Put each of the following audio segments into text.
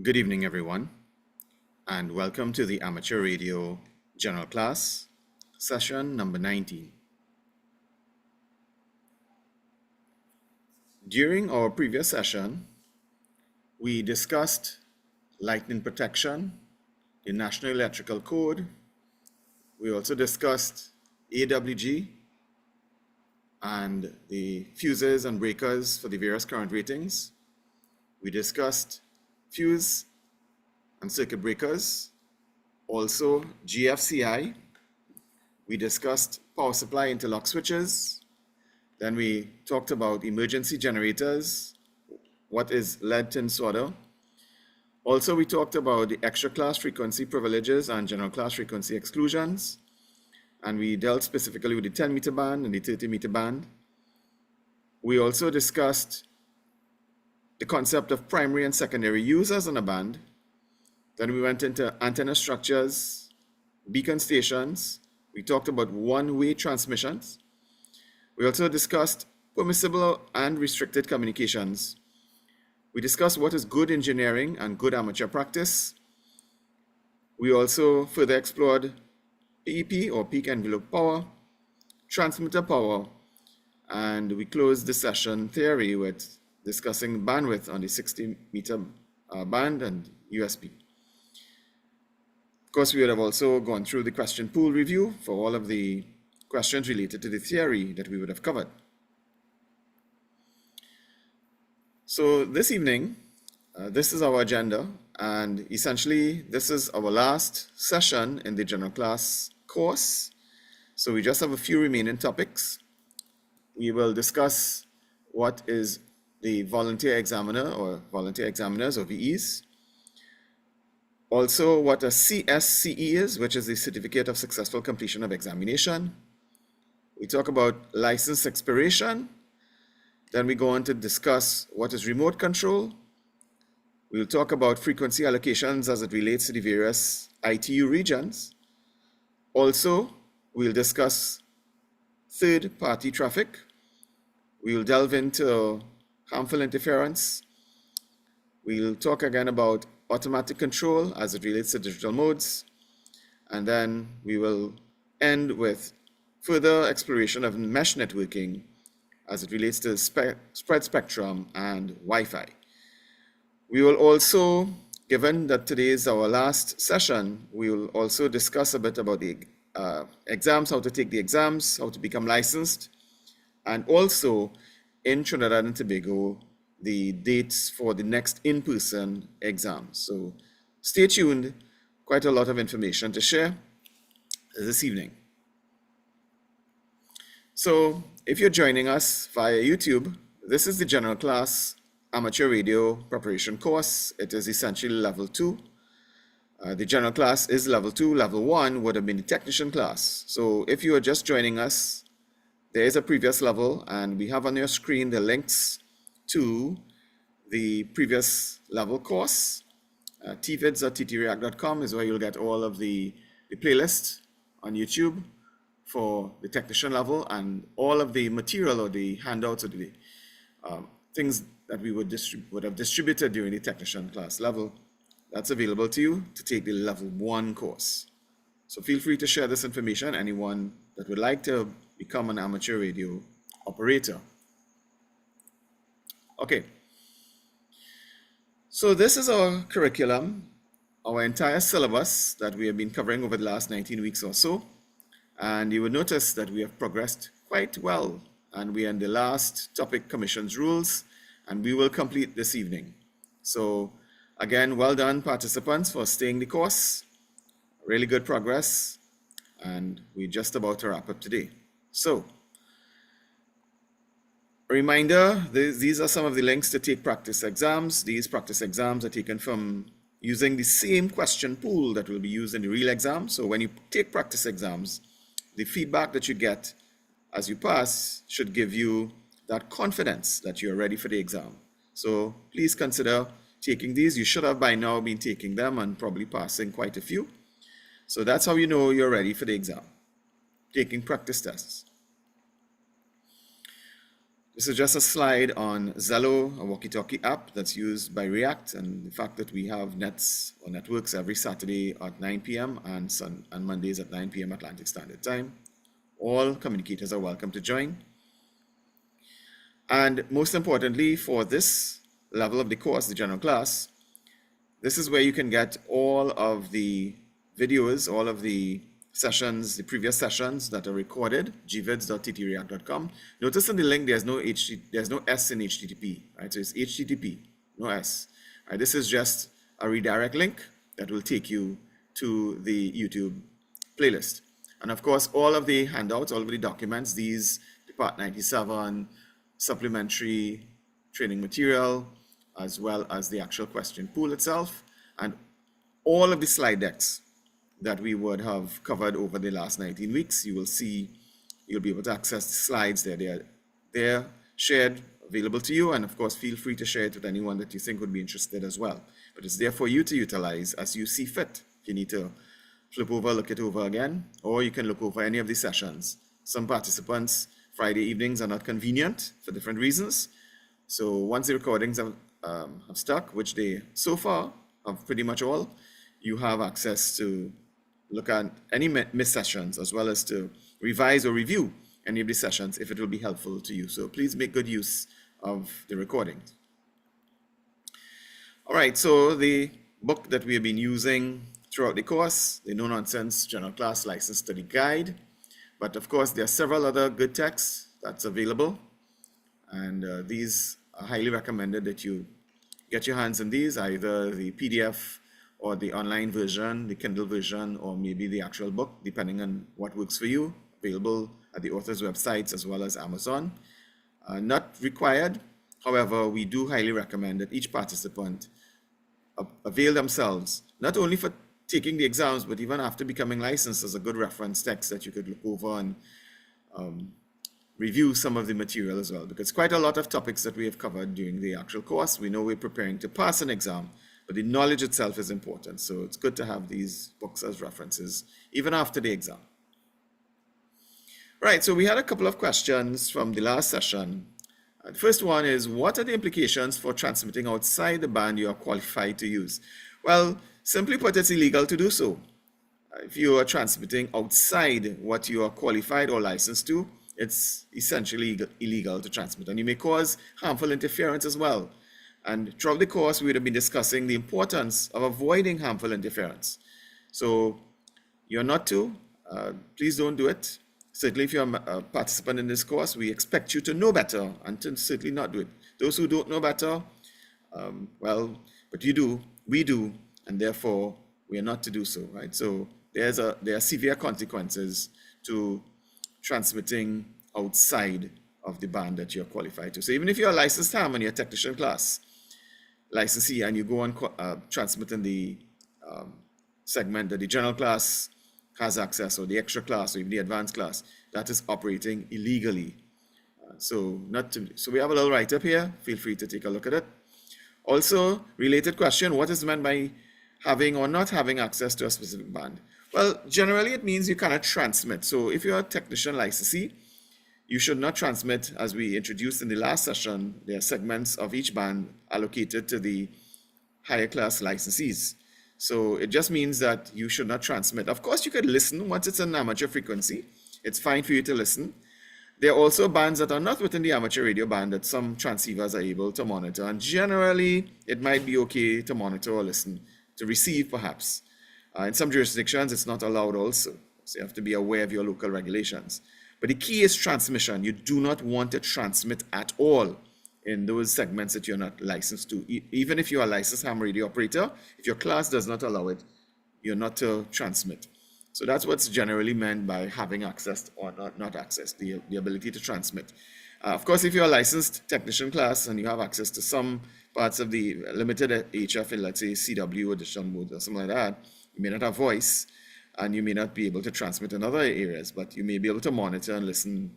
Good evening, everyone, and welcome to the Amateur Radio General Class, session number 19. During our previous session, we discussed lightning protection, the National Electrical Code. We also discussed AWG and the fuses and breakers for the various current ratings. We discussed fuse and circuit breakers, also GFCI. We discussed power supply interlock switches. Then we talked about emergency generators, what is lead tin solder. Also, we talked about the extra class frequency privileges and general class frequency exclusions. And we dealt specifically with the 10-meter band and the 30-meter band. We also discussed the concept of primary and secondary users on a band. Then we went into antenna structures, beacon stations. We talked about one-way transmissions. We also discussed permissible and restricted communications. We discussed what is good engineering and good amateur practice. We also further explored PEP, or peak envelope power, transmitter power, and we closed the session theory with discussing bandwidth on the 60-meter band and USB. Of course, we would have also gone through the question pool review for all of the questions related to the theory that we would have covered. So this evening, this is our agenda, and essentially this is our last session in the general class course. So we just have a few remaining topics. We will discuss what is the volunteer examiner or volunteer examiners or VEs. Also what a CSCE is, which is the Certificate of Successful Completion of Examination. We talk about license expiration. Then we go on to discuss what is remote control. We'll talk about frequency allocations as it relates to the various ITU regions. Also, we'll discuss third-party traffic. We'll delve into harmful interference. We'll talk again about automatic control as it relates to digital modes. And then we will end with further exploration of mesh networking as it relates to spread spectrum and Wi-Fi. We will also, given that today is our last session, we will also discuss a bit about the exams, how to take the exams, how to become licensed, and also in Trinidad and Tobago, the dates for the next in-person exams. So stay tuned, quite a lot of information to share this evening. So if you're joining us via YouTube, this is the general class amateur radio preparation course. It is essentially level 2. The general class is level 2. Level 1 would have been the technician class. So if you are just joining us, there is a previous level, and we have on your screen the links to the previous level course. tvids.ttreact.com is where you'll get all of the playlists on YouTube for the technician level, and all of the material or the handouts or the things that we would have distributed during the technician class level. That's available to you to take the level 1 course. So feel free to share this information, anyone that would like to become an amateur radio operator. Okay. So this is our curriculum, our entire syllabus that we have been covering over the last 19 weeks or so. And you will notice that we have progressed quite well, and we are in the last topic, commission's rules, and we will complete this evening. So again, well done participants for staying the course. Really good progress, and we're just about to wrap up today. So a reminder, these are some of the links to take practice exams. These practice exams are taken from using the same question pool that will be used in the real exam. So when you take practice exams, the feedback that you get as you pass should give you that confidence that you're ready for the exam. So please consider taking these. You should have by now been taking them and probably passing quite a few. So that's how you know you're ready for the exam, taking practice tests. This is just a slide on Zello, a walkie-talkie app that's used by React, and the fact that we have nets or networks every Saturday at 9 p.m. and Mondays at 9 p.m. Atlantic Standard Time. All communicators are welcome to join. And most importantly, for this level of the course, the general class, this is where you can get all of the videos, all of the sessions, the previous sessions that are recorded, gvids.ttreact.com. Notice in the link there's no S in HTTP, right? So it's HTTP, no S. Right? This is just a redirect link that will take you to the YouTube playlist. And of course, all of the handouts, all of the documents, these Part 97 supplementary training material, as well as the actual question pool itself, and all of the slide decks that we would have covered over the last 19 weeks. You will see, you'll be able to access the slides there. They're shared, available to you, and of course, feel free to share it with anyone that you think would be interested as well. But it's there for you to utilize as you see fit. If you need to flip over, look it over again, or you can look over any of the sessions. Some participants, Friday evenings are not convenient for different reasons. So once the recordings have stuck, which they so far have pretty much all, you have access to look at any missed sessions, as well as to revise or review any of the sessions if it will be helpful to you. So please make good use of the recordings. All right, so the book that we have been using throughout the course, the No Nonsense General Class License Study Guide. But of course, there are several other good texts that's available. And these are highly recommended that you get your hands on these, either the PDF or the online version, the Kindle version, or maybe the actual book, depending on what works for you. Available at the author's websites as well as Amazon. Not required. However, we do highly recommend that each participant avail themselves, not only for taking the exams, but even after becoming licensed, as a good reference text that you could look over and review some of the material as well, because quite a lot of topics that we have covered during the actual course, we know we're preparing to pass an exam, but the knowledge itself is important. So it's good to have these books as references, even after the exam. Right, so we had a couple of questions from the last session. The first one is, what are the implications for transmitting outside the band you are qualified to use? Well, simply put, it's illegal to do so. If you are transmitting outside what you are qualified or licensed to, it's essentially illegal to transmit, and you may cause harmful interference as well. And throughout the course, we would have been discussing the importance of avoiding harmful interference. So you're not to, please don't do it. Certainly, if you're a participant in this course, we expect you to know better and to certainly not do it. Those who don't know better, well, but you do, we do, and therefore we are not to do so, right? So there are severe consequences to transmitting outside of the band that you're qualified to. So even if you're a licensed ham and you're a technician class licensee and you go on transmitting the segment that the general class has access, or the extra class, or even the advanced class, that is operating illegally. So we have a little write-up here. Feel free to take a look at it. Also, related question, what is meant by having or not having access to a specific band? Well, generally it means you cannot transmit. So if you're a technician licensee, you should not transmit. As we introduced in the last session, there are segments of each band allocated to the higher class licensees. So it just means that you should not transmit. Of course, you could listen once it's an amateur frequency. It's fine for you to listen. There are also bands that are not within the amateur radio band that some transceivers are able to monitor. And generally, it might be okay to monitor or listen, to receive perhaps. In some jurisdictions, it's not allowed also. So you have to be aware of your local regulations. But the key is transmission. You do not want to transmit at all in those segments that you're not licensed to. Even if you're a licensed ham radio operator, if your class does not allow it, you're not to transmit. So that's what's generally meant by having access or not access, the ability to transmit. Of course, if you're a licensed technician class and you have access to some parts of the limited HF in, let's say, CW or digital mode or something like that, you may not have voice and you may not be able to transmit in other areas, but you may be able to monitor and listen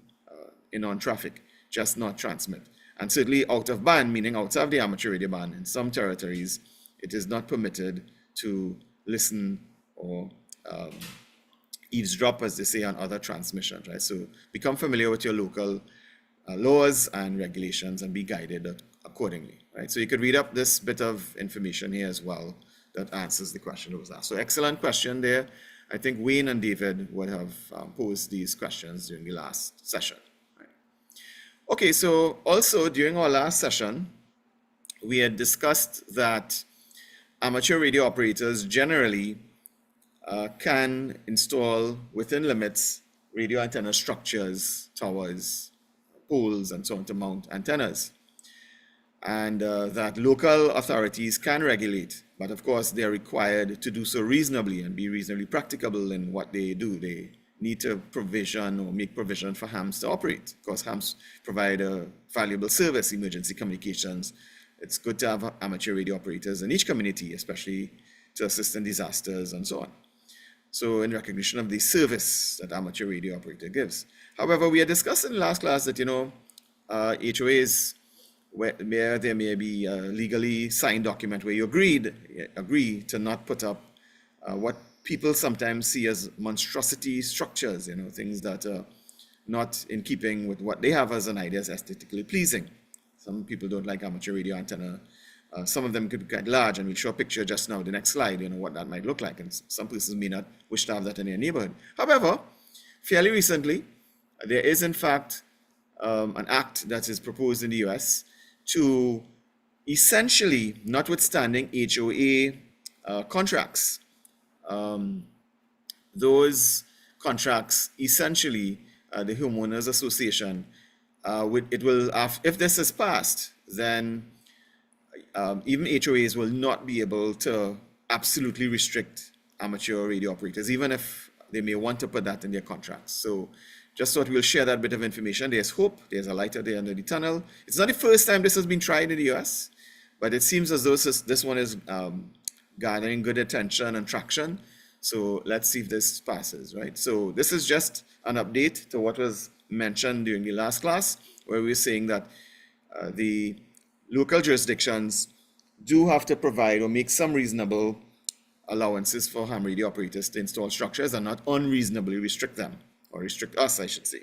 in on traffic, just not transmit. And certainly out of band, meaning outside of the amateur radio band, in some territories, it is not permitted to listen or eavesdrop, as they say, on other transmissions, right? So become familiar with your local laws and regulations and be guided accordingly, right? So you could read up this bit of information here as well that answers the question that was asked. So excellent question there. I think Wayne and David would have posed these questions during the last session. Right? Okay, so also during our last session, we had discussed that amateur radio operators generally can install within limits radio antenna structures, towers, poles, and so on to mount antennas. And that local authorities can regulate, but of course they're required to do so reasonably and be reasonably practicable in what they do. They need to provision or make provision for hams to operate. Of course, hams provide a valuable service, emergency communications. It's good to have amateur radio operators in each community, especially to assist in disasters and so on. So in recognition of the service that amateur radio operator gives. However, we had discussed in the last class that, HOAs, where there may be a legally signed document where you agree to not put up what people sometimes see as monstrosity structures, things that are not in keeping with what they have as an idea as aesthetically pleasing. Some people don't like amateur radio antenna. Some of them could be quite large, and we'll show a picture just now, the next slide, what that might look like. And some persons may not wish to have that in their neighborhood. However, fairly recently, there is in fact an act that is proposed in the US to essentially, notwithstanding HOA contracts, those contracts essentially, the homeowners association, if this is passed, then even HOAs will not be able to absolutely restrict amateur radio operators, even if they may want to put that in their contracts. So just thought we'll share that bit of information. There's hope. There's a light at the end of the tunnel. It's not the first time this has been tried in the US, but it seems as though this one is garnering good attention and traction. So let's see if this passes, right? So this is just an update to what was mentioned during the last class, where we were saying that the local jurisdictions do have to provide or make some reasonable allowances for ham radio operators to install structures and not unreasonably restrict them, or restrict us, I should say.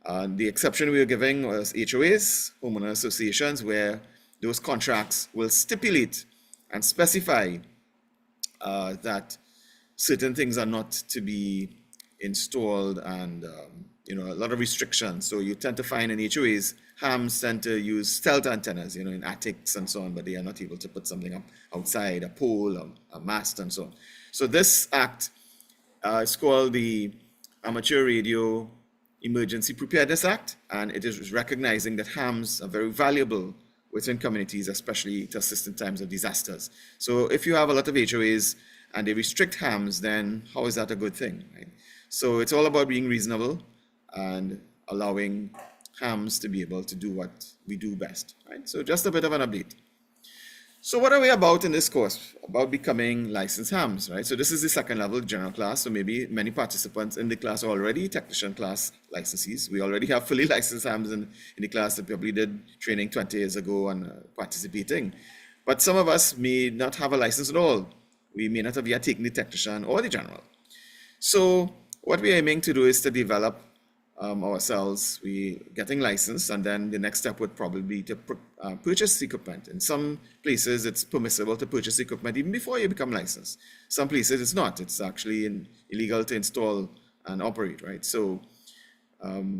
The exception we were giving was HOAs, homeowner associations, where those contracts will stipulate and specify that certain things are not to be installed, and a lot of restrictions. So you tend to find in HOAs, hams tend to use stealth antennas, in attics and so on, but they are not able to put something up outside, a pole, a mast, and so on. So this act is called the Amateur Radio Emergency Preparedness Act, and it is recognizing that hams are very valuable within communities, especially to assist in times of disasters. So if you have a lot of HOAs and they restrict hams, then how is that a good thing, right? So it's all about being reasonable and allowing hams to be able to do what we do best, right? So just a bit of an update. So what are we about in this course? About becoming licensed hams, right? So this is the second level general class. So maybe many participants in the class are already technician class licensees. We already have fully licensed hams in the class that probably did training 20 years ago and participating. But some of us may not have a license at all. We may not have yet taken the technician or the general. So what we're aiming to do is to develop ourselves. We getting licensed, and then the next step would probably be to purchase equipment. In some places, it's permissible to purchase equipment even before you become licensed. Some places it's not. It's actually illegal to install and operate, right? So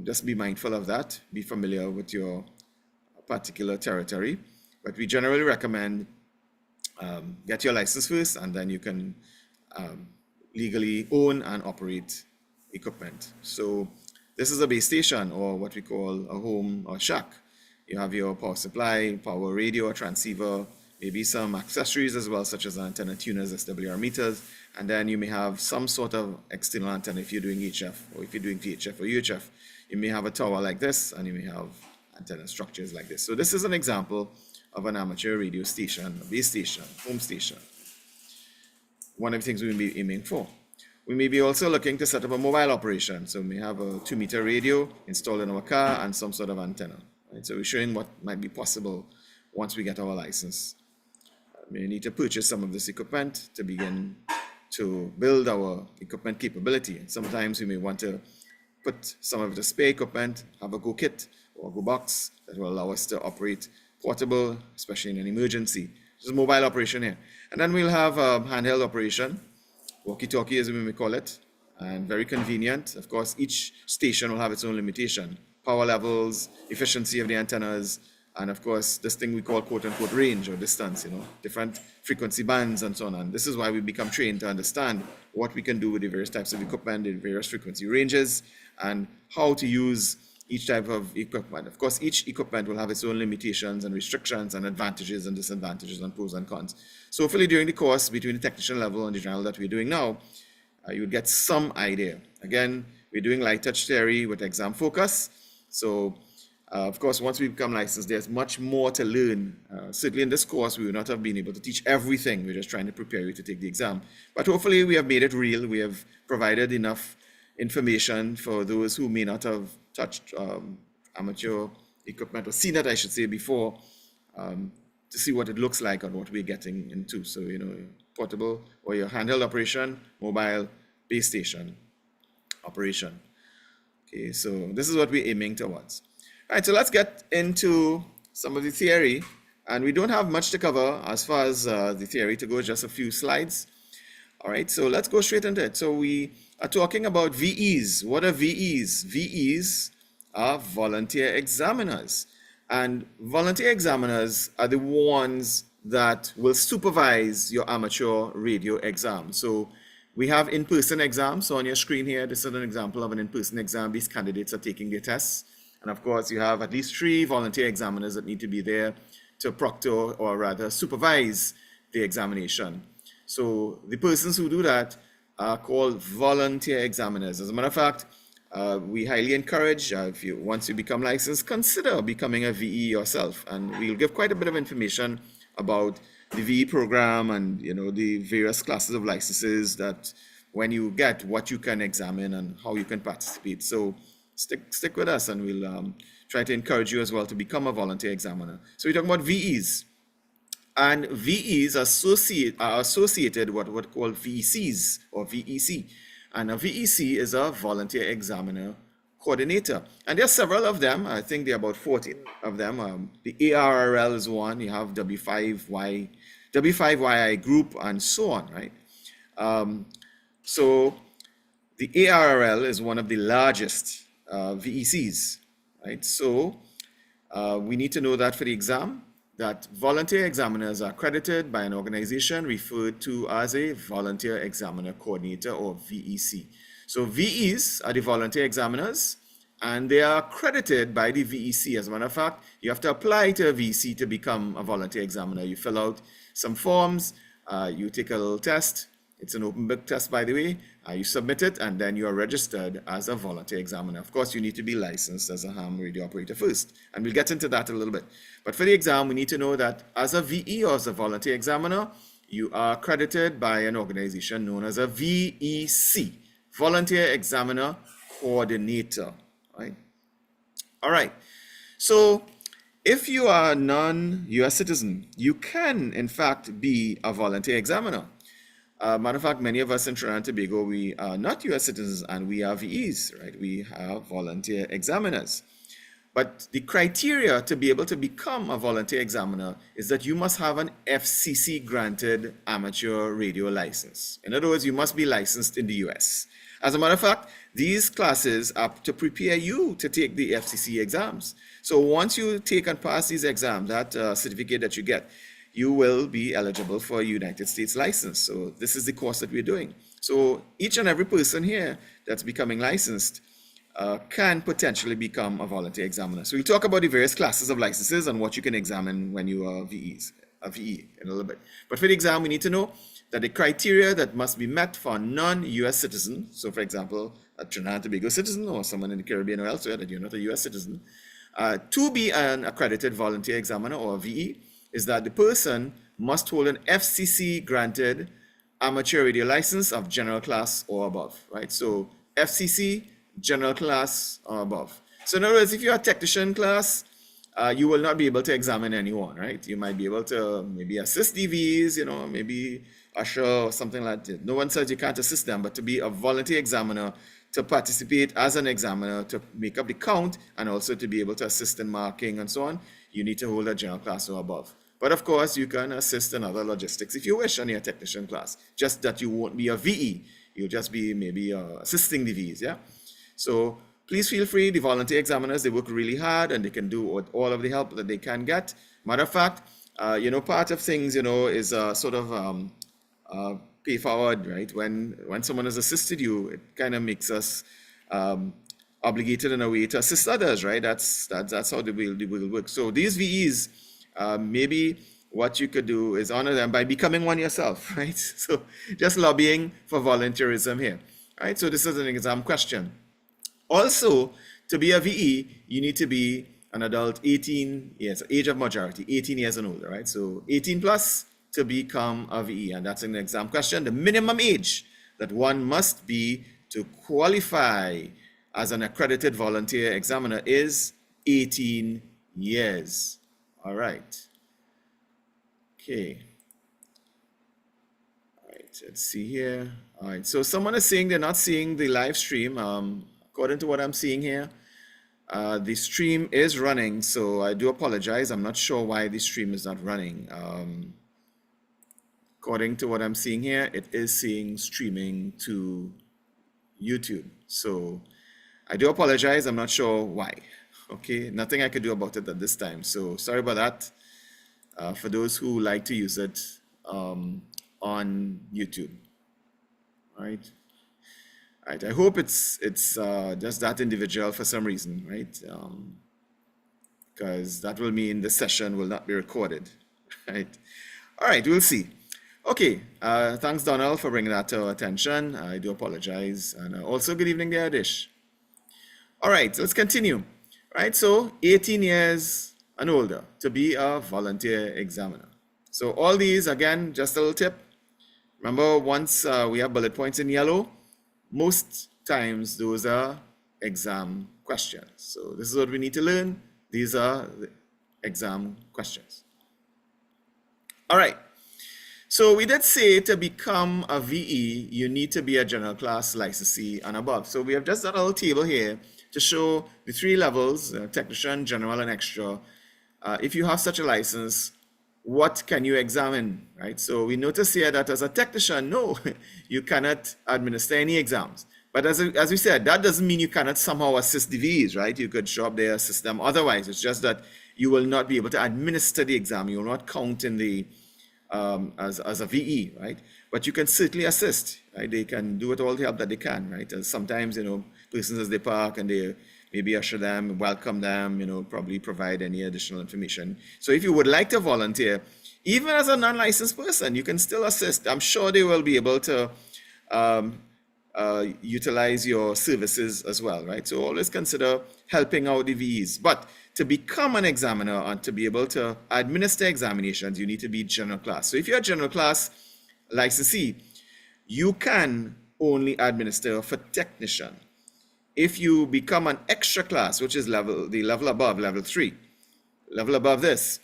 just be mindful of that. Be familiar with your particular territory. But we generally recommend get your license first, and then you can legally own and operate equipment. So this is a base station, or what we call a home or shack. You have your power supply, power radio, transceiver, maybe some accessories as well, such as antenna tuners, SWR meters, and then you may have some sort of external antenna if you're doing HF, or if you're doing VHF or UHF. You may have a tower like this, and you may have antenna structures like this. So this is an example of an amateur radio station, a base station, home station. One of the things we may be aiming for. We may be also looking to set up a mobile operation. So we may have a 2-meter radio installed in our car and some sort of antenna. Right? So we're showing what might be possible once we get our license. We need to purchase some of this equipment to begin to build our equipment capability. Sometimes we may want to put some of the spare equipment, have a go kit or a go box that will allow us to operate portable, especially in an emergency. This is mobile operation here. And then we'll have handheld operation, walkie-talkie as we may call it, and very convenient. Of course, each station will have its own limitation, power levels, efficiency of the antennas, and of course, this thing we call quote-unquote range or distance, different frequency bands and so on. And this is why we become trained to understand what we can do with the various types of equipment, the various frequency ranges, and how to use each type of equipment. Of course, each equipment will have its own limitations and restrictions and advantages and disadvantages and pros and cons. So hopefully during the course between the technician level and the general that we're doing now, you would get some idea. Again, we're doing light touch theory with exam focus. So of course, once we become licensed, there's much more to learn. Certainly in this course, we would not have been able to teach everything. We're just trying to prepare you to take the exam. But hopefully we have made it real. We have provided enough information for those who may not have touched amateur equipment or seen it, I should say, before, to see what it looks like and what we're getting into. So, portable or your handheld operation, mobile, base station operation. Okay, so this is what we're aiming towards. All right, so let's get into some of the theory. And we don't have much to cover as far as the theory to go, just a few slides. All right, so let's go straight into it. So we are talking about VEs. What are VEs? VEs are volunteer examiners. And volunteer examiners are the ones that will supervise your amateur radio exam. So we have in-person exams. So on your screen here, this is an example of an in-person exam. These candidates are taking their tests. And of course, you have at least 3 volunteer examiners that need to be there to proctor or rather supervise the examination. So the persons who do that are called volunteer examiners. As a matter of fact, we highly encourage, once you become licensed, consider becoming a VE yourself. And we'll give quite a bit of information about the VE program and the various classes of licenses that when you get, what you can examine and how you can participate. So stick with us and we'll try to encourage you as well to become a volunteer examiner. So we're talking about VEs. And VEs are associated with what are called VECs or VEC. And a VEC is a volunteer examiner coordinator. And there are several of them. I think there are about 14 of them. The ARRL is one. You have W5YI group and so on, right? So the ARRL is one of the largest VECs, right? So we need to know that for the exam, that volunteer examiners are accredited by an organization referred to as a volunteer examiner coordinator or VEC. So VEs are the volunteer examiners and they are accredited by the VEC. As a matter of fact, you have to apply to a VEC to become a volunteer examiner. You fill out some forms, you take a little test. It's an open book test, by the way. You submit it, and then you are registered as a volunteer examiner. Of course, you need to be licensed as a ham radio operator first, and we'll get into that a little bit. But for the exam, we need to know that as a VE or as a volunteer examiner, you are accredited by an organization known as a VEC, Volunteer Examiner Coordinator. Right? All right. So if you are a non-US citizen, you can, in fact, be a volunteer examiner. Matter of fact, many of us in Trinidad and Tobago, we are not US citizens and we are VEs, right? We are volunteer examiners. But the criteria to be able to become a volunteer examiner is that you must have an FCC granted amateur radio license. In other words, you must be licensed in the US. As a matter of fact, these classes are to prepare you to take the FCC exams. So once you take and pass these exams, that certificate that you get, you will be eligible for a United States license. So this is the course that we're doing. So each and every person here that's becoming licensed can potentially become a volunteer examiner. So we'll talk about the various classes of licenses and what you can examine when you are a VE in a little bit. But for the exam, we need to know that the criteria that must be met for a non-US citizen, so for example, a Trinidad and Tobago citizen or someone in the Caribbean or elsewhere that you're not a US citizen, to be an accredited volunteer examiner or a VE, is that the person must hold an FCC granted amateur radio license of general class or above, right? So FCC, general class or above. So in other words, if you're a technician class, you will not be able to examine anyone, right? You might be able to maybe assist DVs, maybe usher or something like that. No one says you can't assist them, but to be a volunteer examiner, to participate as an examiner, to make up the count, and also to be able to assist in marking and so on, you need to hold a general class or above. But of course, you can assist in other logistics if you wish on your technician class, just that you won't be a VE. You'll just be maybe assisting the Vs, yeah? So please feel free. The volunteer examiners, they work really hard and they can do all of the help that they can get. Matter of fact, part of things, is sort of pay forward, right? When someone has assisted you, it kind of makes us obligated in a way to assist others, right? That's how the wheel works. So these VEs, maybe what you could do is honor them by becoming one yourself, right? So just lobbying for volunteerism here, right? So this is an exam question. Also, to be a VE, you need to be an adult 18 years, age of majority, 18 years and older, right? So 18 plus to become a VE, and that's an exam question. The minimum age that one must be to qualify as an accredited volunteer examiner is 18 years. All right. Okay. All right, let's see here. All right, so someone is saying they're not seeing the live stream. According to what I'm seeing here, the stream is running, so I do apologize. I'm not sure why the stream is not running. According to what I'm seeing here, it is saying streaming to YouTube. So I do apologize. I'm not sure why. Okay, nothing I could do about it at this time. So sorry about that. For those who like to use it on YouTube. All right. All right. I hope it's just that individual for some reason, right? Because that will mean the session will not be recorded, right? All right, we'll see. Okay, thanks Donald for bringing that to our attention. I do apologize. And also good evening there, Dish. All right, let's continue. Right, so 18 years and older to be a volunteer examiner. So all these, again, just a little tip. Remember, once we have bullet points in yellow, most times those are exam questions. So this is what we need to learn. These are the exam questions. All right. So we did say to become a VE, you need to be a general class licensee and above. So we have just done a little table here to show the three levels, technician, general, and extra. If you have such a license, what can you examine, right? So we notice here that as a technician, no, you cannot administer any exams. But as we said, that doesn't mean you cannot somehow assist the VEs, right? You could show up there, assist them. Otherwise, it's just that you will not be able to administer the exam. You will not count in the as a VE, right? But you can certainly assist, right? They can do it all the help that they can, right? And sometimes, persons as they park and they maybe usher them, welcome them, probably provide any additional information. So if you would like to volunteer, even as a non-licensed person, you can still assist. I'm sure they will be able to utilize your services as well, right? So always consider helping out the VEs. But to become an examiner and to be able to administer examinations, you need to be general class. So if you're a general class licensee, you can only administer for technician. If you become an extra class, which is the level above, level 3, level above this,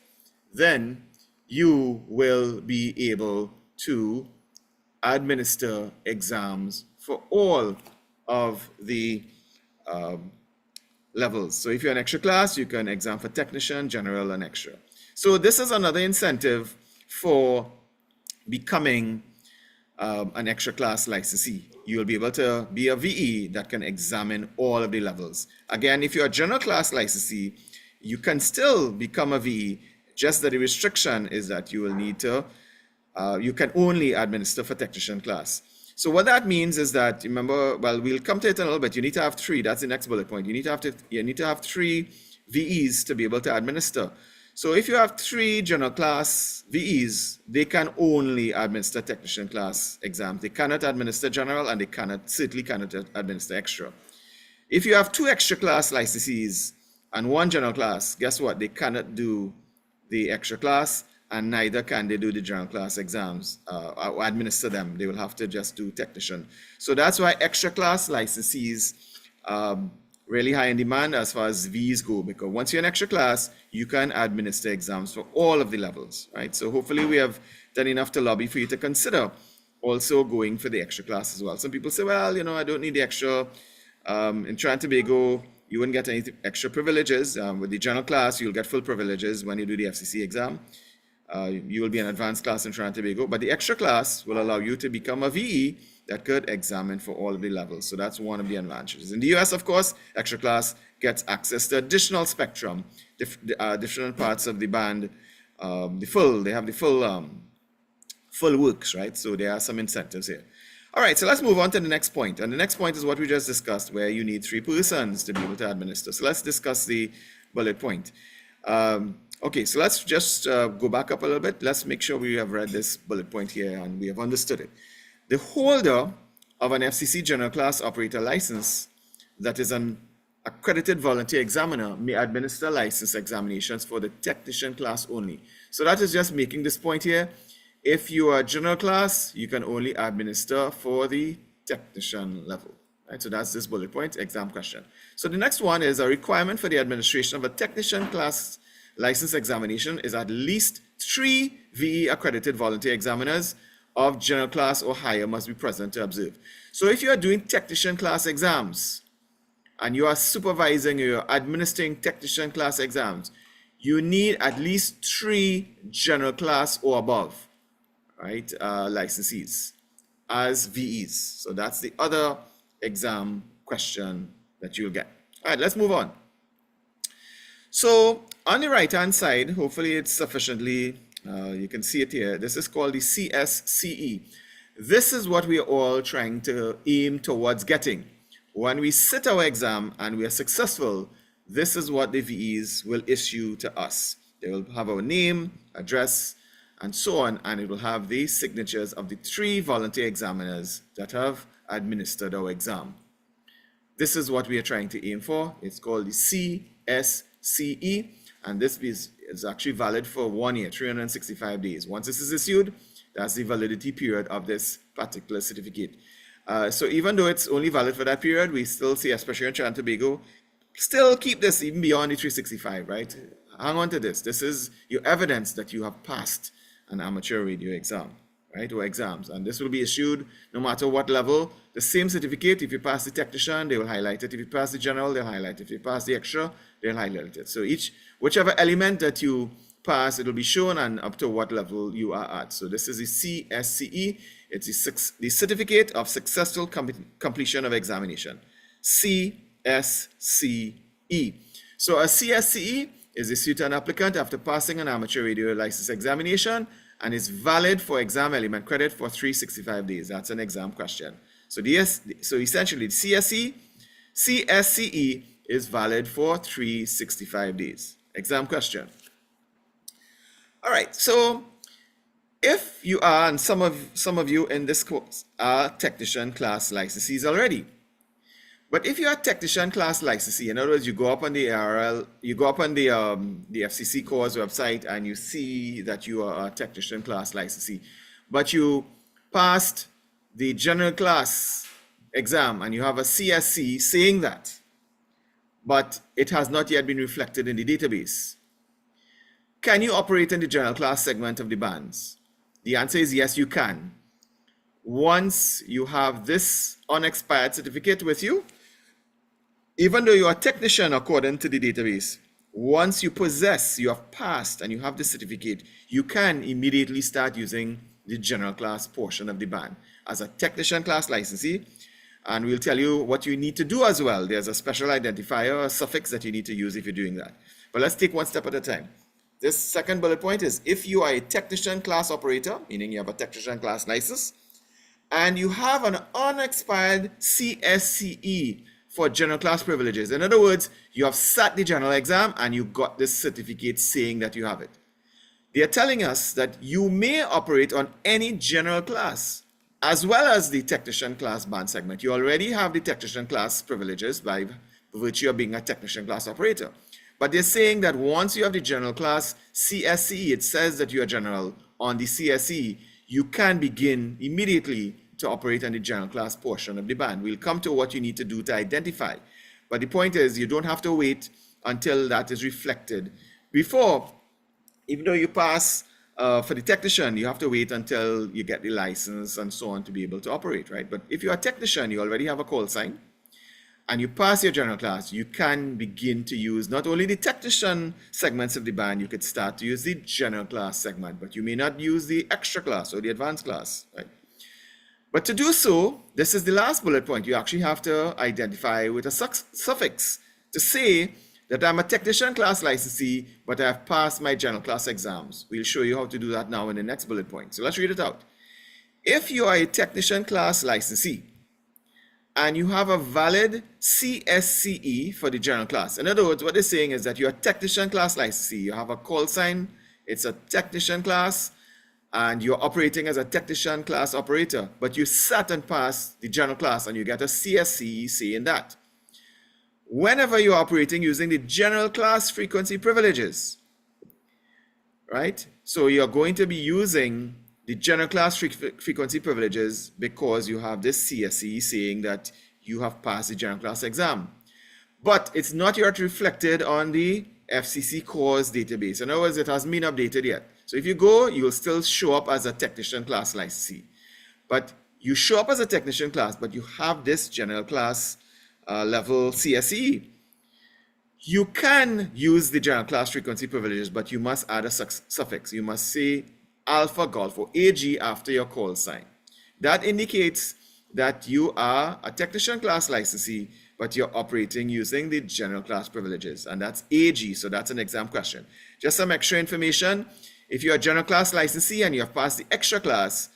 then you will be able to administer exams for all of the levels. So if you're an extra class, you can exam for technician, general, and extra. So this is another incentive for becoming an extra class licensee. You will be able to be a VE that can examine all of the levels. Again, if you're a general class licensee, you can still become a VE, just that the restriction is that you will need to, you can only administer for technician class. So what that means is that, remember, well, we'll come to it in a little bit. You need to have 3. That's the next bullet point. You need to have 3 VEs to be able to administer. So if you have 3 general class VEs, they can only administer technician class exams. They cannot administer general, and they certainly cannot administer extra. If you have 2 extra class licensees and 1 general class, guess what? They cannot do the extra class, and neither can they do the general class exams or administer them. They will have to just do technician. So that's why extra class licensees really high in demand as far as V's go, because once you're an extra class, you can administer exams for all of the levels, right? So hopefully we have done enough to lobby for you to consider also going for the extra class as well. Some people say, well, I don't need the extra In Trinidad and Tobago, you wouldn't get any extra privileges. With the general class, you'll get full privileges when you do the FCC exam. You will be an advanced class in Trinidad and Tobago, but the extra class will allow you to become a VE that could examine for all of the levels. So that's one of the advantages. In the US, of course, extra class gets access to additional spectrum, different parts of the band, they have the full works, right? So there are some incentives here. All right, so let's move on to the next point. And the next point is what we just discussed, where you need 3 persons to be able to administer. So let's discuss the bullet point. Okay, so let's just go back up a little bit. Let's make sure we have read this bullet point here and we have understood it. The holder of an FCC general class operator license that is an accredited volunteer examiner may administer license examinations for the technician class only. So that is just making this point here. If you are general class, you can only administer for the technician level. Right? So that's this bullet point, exam question. So the next one is a requirement for the administration of a technician class license examination is at least 3 VE accredited volunteer examiners of general class or higher must be present to observe. So if you are doing technician class exams and you are supervising, you're administering technician class exams, you need at least 3 general class or above, right, licensees as VEs. So that's the other exam question that you'll get. All right, let's move on. So on the right-hand side, hopefully it's sufficiently, you can see it here. This is called the CSCE. This is what we are all trying to aim towards getting. When we sit our exam and we are successful, this is what the VEs will issue to us. They will have our name, address, and so on, and it will have the signatures of the 3 volunteer examiners that have administered our exam. This is what we are trying to aim for. It's called the CSCE, and this is actually valid for 1 year, 365 days. Once this is issued, that's the validity period of this particular certificate. So even though it's only valid for that period, we still see, especially in Trinidad and Tobago, still keep this even beyond the 365, right? Hang on to this. This is your evidence that you have passed an amateur radio exam, right, or exams. And this will be issued no matter what level. The same certificate, if you pass the technician, they will highlight it. If you pass the general, they'll highlight it. If you pass the extra, they'll highlight it. So whichever element that you pass, it will be shown and up to what level you are at. So this is the CSCE. It's the Certificate of Successful Completion of Examination, CSCE. So a CSCE is issued to an applicant after passing an amateur radio license examination and is valid for exam element credit for 365 days. That's an exam question. So essentially, the CSCE is valid for 365 days. Exam question. All right, so if you are, and some of you in this course are technician class licensees already. But if you are technician class licensee, in other words, you go up on the ARL, you go up on the FCC course website and you see that you are a technician class licensee, but you passed the general class exam and you have a CSC saying that, but it has not yet been reflected in the database. Can you operate in the general class segment of the bands? The answer is yes, you can. Once you have this unexpired certificate with you, even though you are a technician according to the database, once you have passed and you have the certificate, you can immediately start using the general class portion of the band as a technician class licensee. And we'll tell you what you need to do as well. There's a special identifier, a suffix that you need to use if you're doing that. But let's take one step at a time. This second bullet point is if you are a technician class operator, meaning you have a technician class license, and you have an unexpired CSCE for general class privileges. In other words, you have sat the general exam and you got this certificate saying that you have it. They are telling us that you may operate on any general class as well as the technician class band segment. You already have the technician class privileges by virtue of being a technician class operator. But they're saying that once you have the general class CSCE, it says that you are general on the CSCE, you can begin immediately to operate on the general class portion of the band. We'll come to what you need to do to identify. But the point is, you don't have to wait until that is reflected. Before, even though you pass for the technician, you have to wait until you get the license and so on to be able to operate, right? But if you're a technician, you already have a call sign. and you pass your general class, you can begin to use not only the technician segments of the band, you could start to use the general class segment, but you may not use the extra class or the advanced class, right? But to do so, this is the last bullet point. You actually have to identify with a suffix to say that I'm a technician class licensee, but I have passed my general class exams. We'll show you how to do that now in the next bullet point. So let's read it out. If you are a technician class licensee and you have a valid CSCE for the general class, in other words, what they're saying is that you're a technician class licensee, you have a call sign, it's a technician class, and you're operating as a technician class operator, but you sat and passed the general class and you get a CSCE saying that. Whenever you're operating using the general class frequency privileges, right? So you're going to be using the general class frequency privileges because you have this CSE saying that you have passed the general class exam. But it's not yet reflected on the FCC course database. In other words, it hasn't been updated yet. So if you go, you'll still show up as a technician class licensee. But you show up as a technician class, but you have this general class level CSE. You can use the general class frequency privileges, but you must add a suffix. You must say alpha golf or AG after your call sign. That indicates that you are a technician class licensee, but you're operating using the general class privileges, and that's AG, so that's an exam question. Just some extra information. If you're a general class licensee and you have passed the extra class,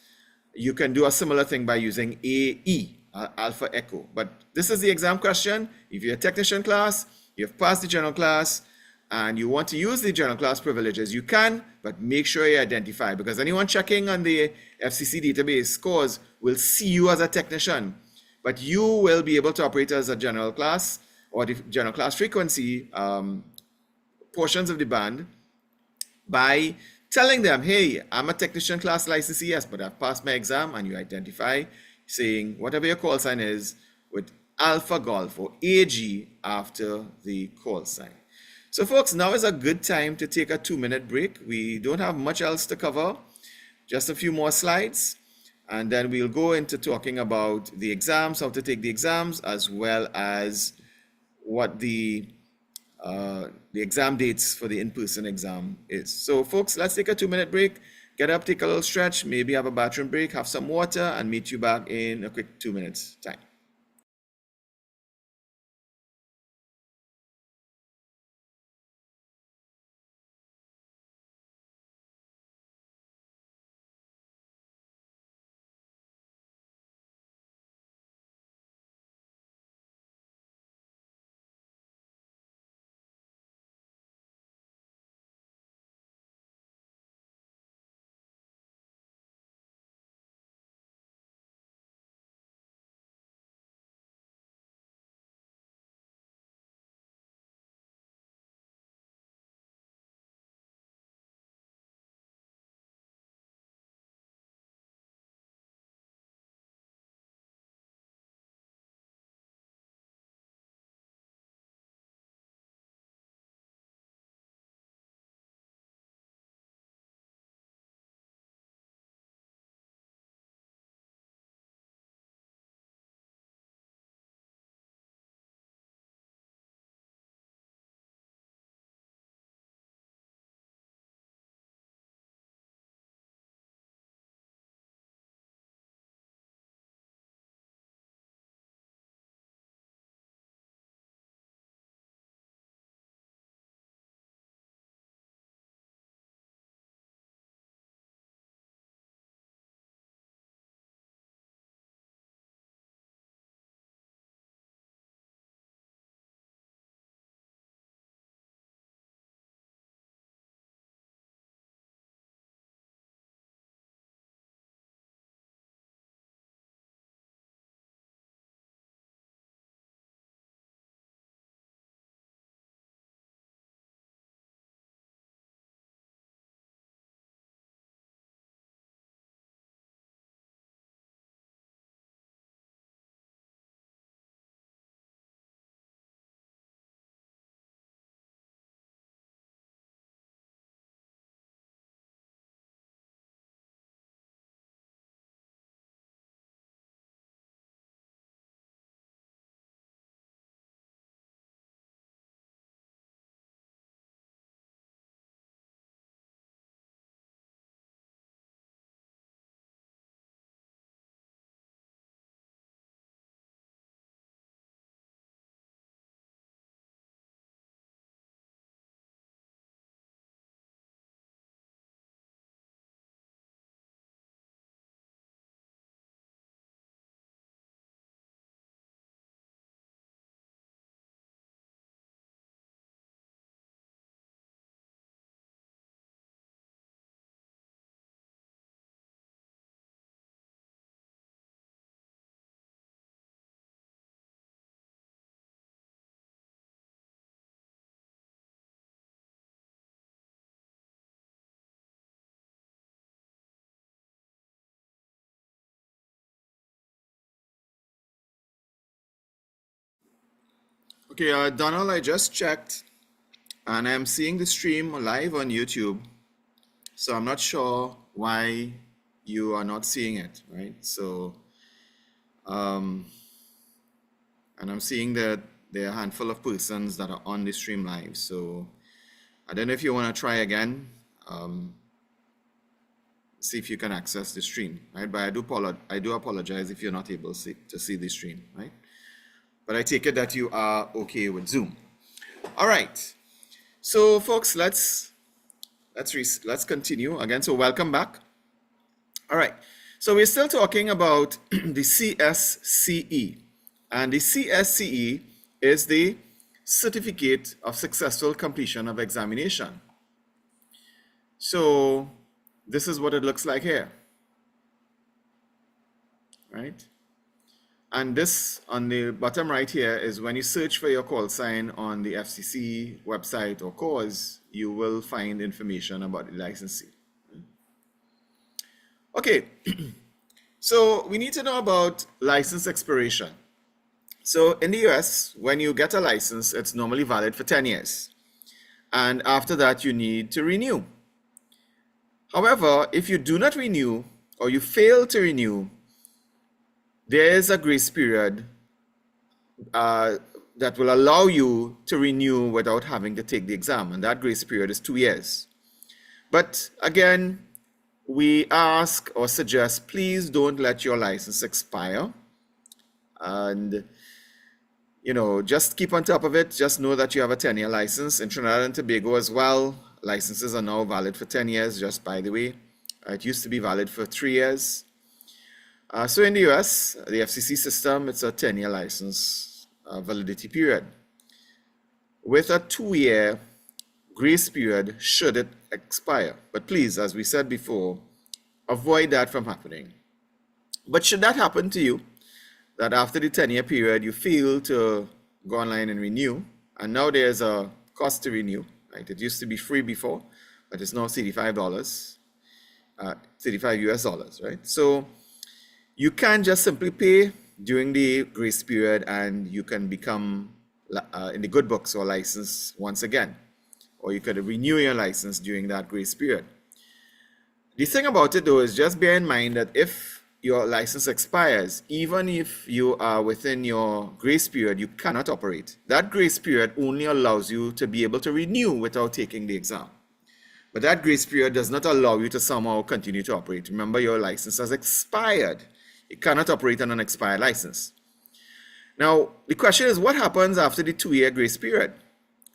you can do a similar thing by using AE, Alpha Echo. But this is the exam question. If you're a technician class, you have passed the general class, and you want to use the general class privileges, you can, but make sure you identify, because anyone checking on the FCC database scores will see you as a technician, but you will be able to operate as a general class or the general class frequency portions of the band by telling them, hey, I'm a technician class licensee, yes, but I've passed my exam, and you identify saying whatever your call sign is with Alpha Golf or AG after the call sign. So folks, now is a good time to take a 2-minute break. We don't have much else to cover, just a few more slides, and then we'll go into talking about the exams, how to take the exams, as well as what the exam dates for the in-person exam is. So folks, let's take a 2-minute break, get up, take a little stretch, maybe have a bathroom break, have some water, and meet you back in a quick 2 minutes time. Okay, Donald, I just checked and I'm seeing the stream live on YouTube. So I'm not sure why you are not seeing it, right? So, and I'm seeing that there are a handful of persons that are on the stream live. So I don't know if you want to try again, see if you can access the stream, right? But I do apologize if you're not able to see the stream, right? But I take it that you are okay with Zoom. All right. So folks, let's continue again. So welcome back. All right. So we're still talking about the CSCE. And the CSCE is the Certificate of Successful Completion of Examination. So this is what it looks like here, right? And this on the bottom right here is when you search for your call sign on the FCC website or course, you will find information about the licensee. Okay, so we need to know about license expiration. So in the US, when you get a license, it's normally valid for 10 years. And after that, you need to renew. However, if you do not renew or you fail to renew, there is a grace period that will allow you to renew without having to take the exam. And that grace period is 2 years. But again, we ask or suggest, please don't let your license expire. And, you know, just keep on top of it. Just know that you have a 10-year license. In Trinidad and Tobago as well, licenses are now valid for 10 years, just by the way. It used to be valid for 3 years. So in the US, the FCC system, it's a 10-year license validity period with a 2-year grace period should it expire. But please, as we said before, avoid that from happening. But should that happen to you, that after the 10-year period, you fail to go online and renew, and now there's a cost to renew, right? It used to be free before, but it's now $35, 35 US dollars, right? So you can just simply pay during the grace period and you can become in the good books or license once again. Or you could renew your license during that grace period. The thing about it though is just bear in mind that if your license expires, even if you are within your grace period, you cannot operate. That grace period only allows you to be able to renew without taking the exam. But that grace period does not allow you to somehow continue to operate. Remember, your license has expired. You cannot operate on an expired license. Now, the question is, what happens after the 2-year grace period?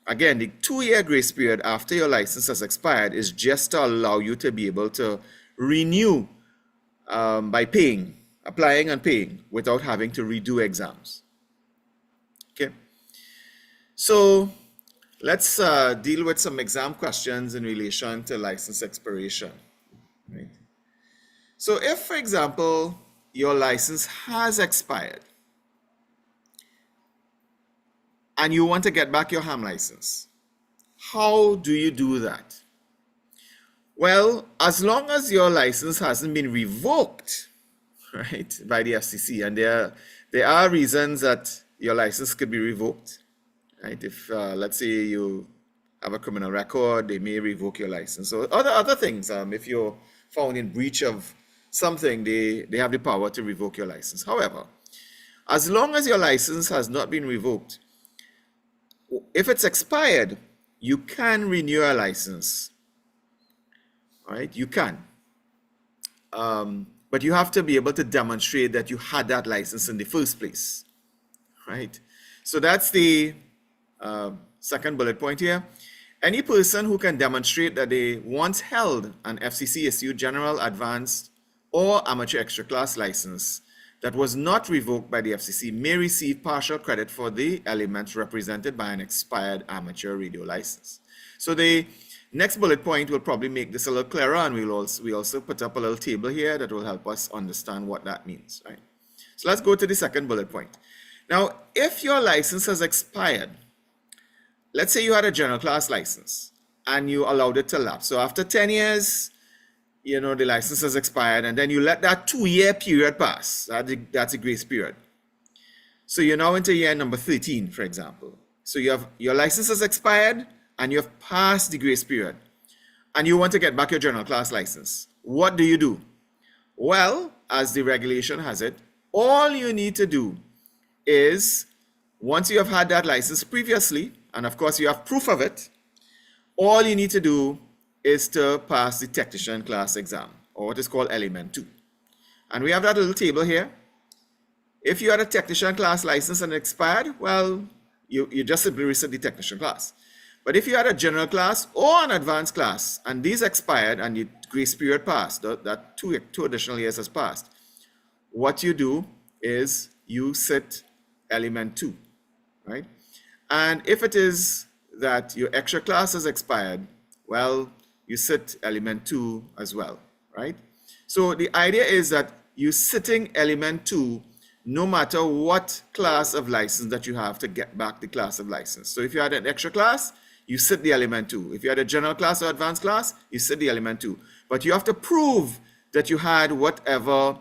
Again, the 2-year grace period after your license has expired is just to allow you to be able to renew by paying, applying and paying without having to redo exams. Okay. So let's deal with some exam questions in relation to license expiration. Right. So if, for example, your license has expired and you want to get back your ham license, how do you do that? Well, as long as your license hasn't been revoked, right, by the FCC, and there are reasons that your license could be revoked, right? If let's say you have a criminal record, they may revoke your license. So other things, if you're found in breach of something, they have the power to revoke your license. However, as long as your license has not been revoked, if it's expired, you can renew a license. All right, you can. But you have to be able to demonstrate that you had that license in the first place. Right? So that's the second bullet point here. Any person who can demonstrate that they once held an FCC issued general, advanced, or amateur extra class license that was not revoked by the FCC may receive partial credit for the elements represented by an expired amateur radio license. So the next bullet point will probably make this a little clearer, and we also put up a little table here that will help us understand what that means, right? So let's go to the second bullet point. Now, if your license has expired, let's say you had a general class license and you allowed it to lapse. So after 10 years, you know, the license has expired, and then you let that 2-year period pass. That's a grace period. So you're now into year number 13, for example. So you have your license has expired and you have passed the grace period and you want to get back your general class license. What do you do? Well, as the regulation has it, all you need to do is, once you have had that license previously, and of course you have proof of it, all you need to do is to pass the technician class exam, or what is called element 2. And we have that little table here. If you had a technician class license and it expired, well, you just simply reset the technician class. But if you had a general class or an advanced class and these expired and the grace period passed, that two additional years has passed, what you do is you sit element 2, right? And if it is that your extra class has expired, well, you sit element 2 as well, right? So the idea is that you're sitting element 2 no matter what class of license that you have to get back the class of license. So if you had an extra class, you sit the element 2. If you had a general class or advanced class, you sit the element 2. But you have to prove that you had whatever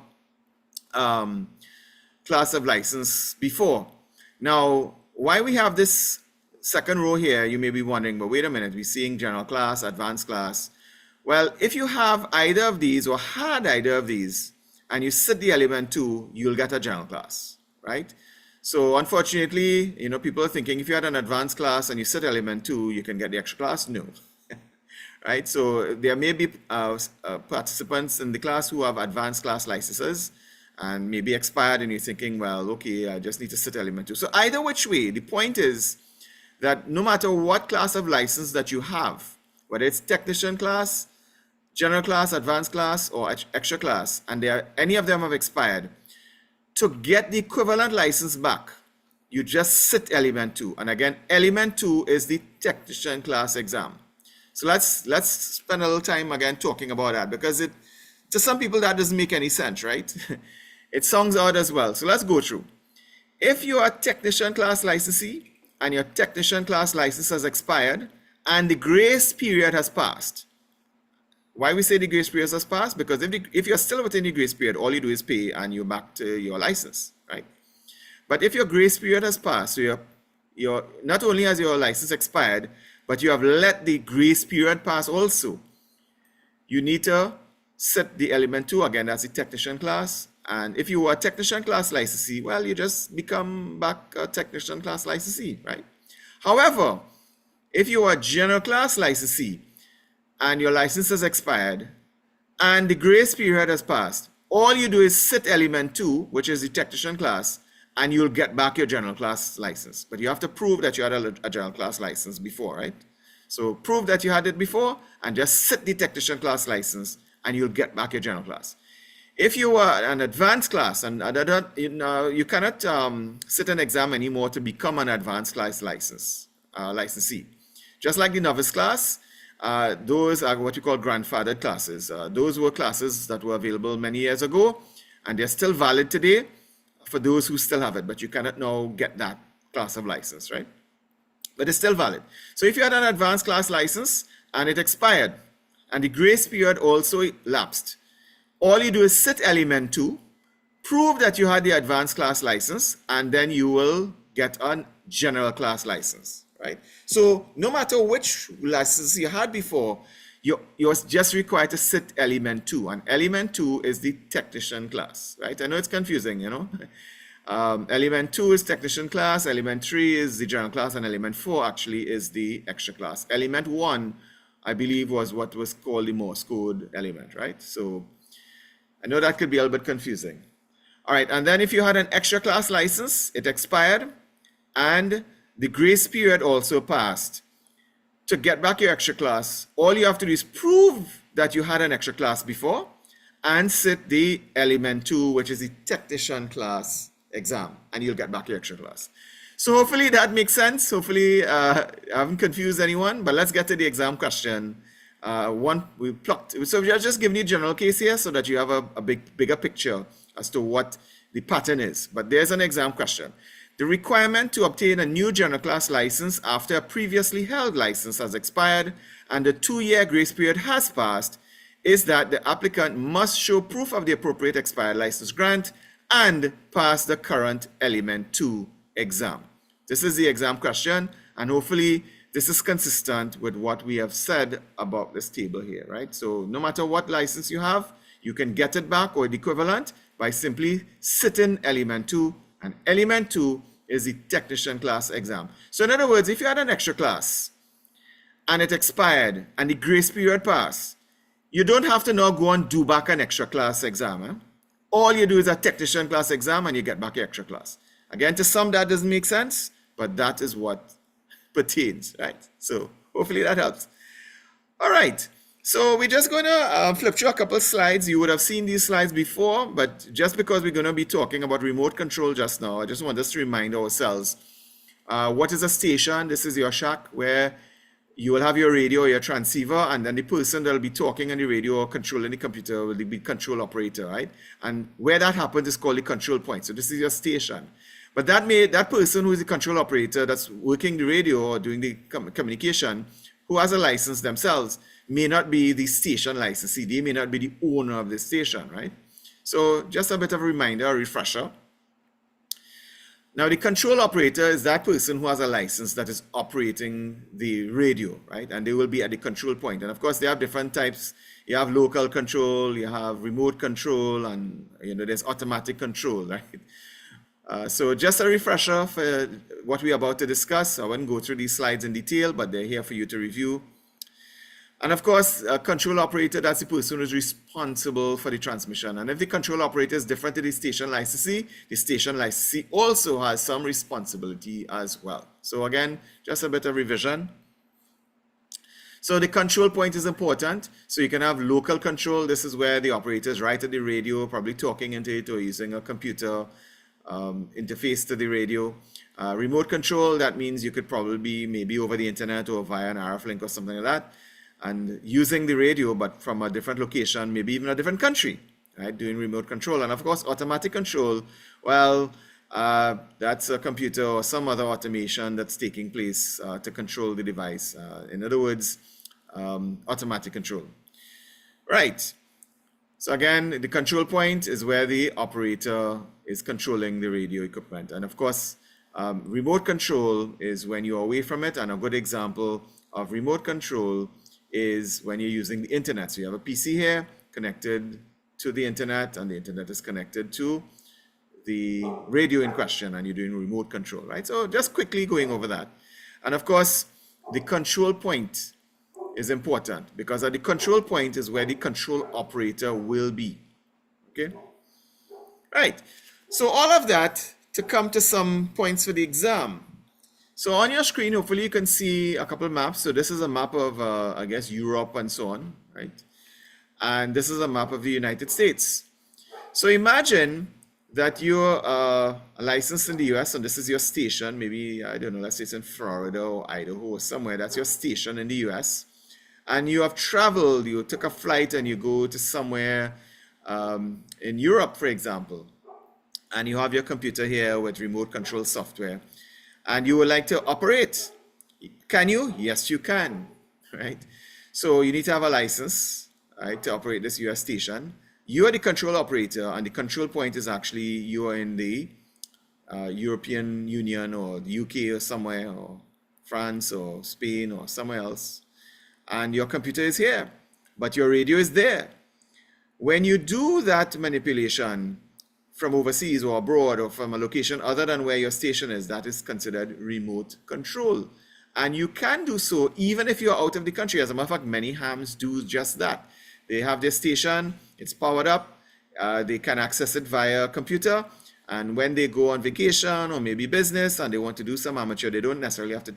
class of license before. Now, why we have this second row here, you may be wondering, but wait a minute, we're seeing general class, advanced class. Well, if you have either of these or had either of these, and you sit the element 2, you'll get a general class, right? So unfortunately, people are thinking if you had an advanced class and you sit element 2, you can get the extra class. No, right? So there may be participants in the class who have advanced class licenses and maybe expired, and you're thinking, well, okay, I just need to sit element 2. So either which way, the point is that no matter what class of license that you have, whether it's technician class, general class, advanced class, or extra class, and any of them have expired, to get the equivalent license back, you just sit element 2. And again, element 2 is the technician class exam. So let's spend a little time again talking about that, because to some people that doesn't make any sense, right? It sounds odd as well. So let's go through. If you are a technician class licensee and your technician class license has expired and the grace period has passed, why we say the grace period has passed? Because if you're still within the grace period, all you do is pay and you're back to your license, right? But if your grace period has passed, so you're not only has your license expired, but you have let the grace period pass also, you need to sit the element 2 again, that's the technician class. And if you were a technician class licensee, well, you just become back a technician class licensee, right? However, if you are a general class licensee, and your license has expired, and the grace period has passed, all you do is sit element 2, which is the technician class, and you'll get back your general class license. But you have to prove that you had a general class license before, right? So prove that you had it before, and just sit the technician class license, and you'll get back your general class. If you are an advanced class, and you cannot sit an exam anymore to become an advanced class licensee. Just like the novice class, those are what you call grandfathered classes. Those were classes that were available many years ago, and they're still valid today for those who still have it, but you cannot now get that class of license, right? But it's still valid. So if you had an advanced class license and it expired, and the grace period also lapsed, all you do is sit element 2, prove that you had the advanced class license, and then you will get a general class license. Right? So no matter which license you had before, you're just required to sit element 2, and element 2 is the technician class, right? I know it's confusing, element 2 is technician class, element 3 is the general class, and element 4 actually is the extra class. Element 1, I believe, was what was called the Morse code element, right? So I know that could be a little bit confusing. All right, and then if you had an extra class license, it expired, and the grace period also passed. To get back your extra class, all you have to do is prove that you had an extra class before and sit the element 2, which is the technician class exam, and you'll get back your extra class. So hopefully that makes sense. Hopefully I haven't confused anyone, but let's get to the exam question. So we are just giving you a general case here so that you have a bigger picture as to what the pattern is. But there's an exam question. The requirement to obtain a new general class license after a previously held license has expired and the 2-year grace period has passed is that the applicant must show proof of the appropriate expired license grant and pass the current element 2 exam. This is the exam question, and hopefully this is consistent with what we have said about this table here, right? So no matter what license you have, you can get it back or the equivalent by simply sitting element 2, and element 2 is the technician class exam. So in other words, if you had an extra class and it expired and the grace period passed, you don't have to now go and do back an extra class exam. All you do is a technician class exam and you get back your extra class. Again, to some that doesn't make sense, but that is what pertains, right? So hopefully that helps. All right, so we're just going to flip through a couple slides. You would have seen these slides before, but just because we're going to be talking about remote control just now, I just want us to remind ourselves, what is a station? This is your shack where you will have your radio, your transceiver, and then the person that will be talking on the radio or controlling the computer will be control operator, right? And where that happens is called the control point. So this is your station. But that person who is the control operator that's working the radio or doing the communication, who has a license themselves, may not be the station licensee. They may not be the owner of the station, right? So just a bit of a reminder, a refresher. Now, the control operator is that person who has a license that is operating the radio, right? And they will be at the control point. And of course, they have different types. You have local control, you have remote control, and there's automatic control, right? So just a refresher for what we're about to discuss. I won't go through these slides in detail, but they're here for you to review. And of course, a control operator, that's the person who is responsible for the transmission. And if the control operator is different to the station licensee also has some responsibility as well. So again, just a bit of revision. So the control point is important. So you can have local control. This is where the operator is right at the radio, probably talking into it or using a computer interface to the radio. Remote control, that means you could probably be maybe over the internet or via an RF link or something like that, and using the radio, but from a different location, maybe even a different country, right? Doing remote control. And of course, automatic control, well, that's a computer or some other automation that's taking place to control the device. In other words, automatic control. Right. So again, the control point is where the operator is controlling the radio equipment. And of course, remote control is when you're away from it. And a good example of remote control is when you're using the internet. So you have a PC here connected to the internet, and the internet is connected to the radio in question, and you're doing remote control, right? So just quickly going over that. And of course, the control point is important, because at the control point is where the control operator will be, okay? Right, so all of that to come to some points for the exam. So on your screen, hopefully you can see a couple of maps. So this is a map of, I guess, Europe and so on, right? And this is a map of the United States. So imagine that you're licensed in the US and this is your station. Maybe, I don't know, let's say it's in Florida or Idaho or somewhere. That's your station in the US. And you have traveled, you took a flight and you go to somewhere in Europe, for example. And you have your computer here with remote control software. And you would like to operate. Can you? Yes, you can, right? So you need to have a license, right, to operate this US station. You are the control operator, and the control point is actually you are in the European Union or the UK or somewhere, or France or Spain or somewhere else. And your computer is here, but your radio is there. When you do that manipulation from overseas or abroad or from a location other than where your station is, that is considered remote control. And you can do so even if you're out of the country. As a matter of fact, many hams do just that. They have their station, it's powered up, they can access it via computer, and when they go on vacation or maybe business and they want to do some amateur, they don't necessarily have to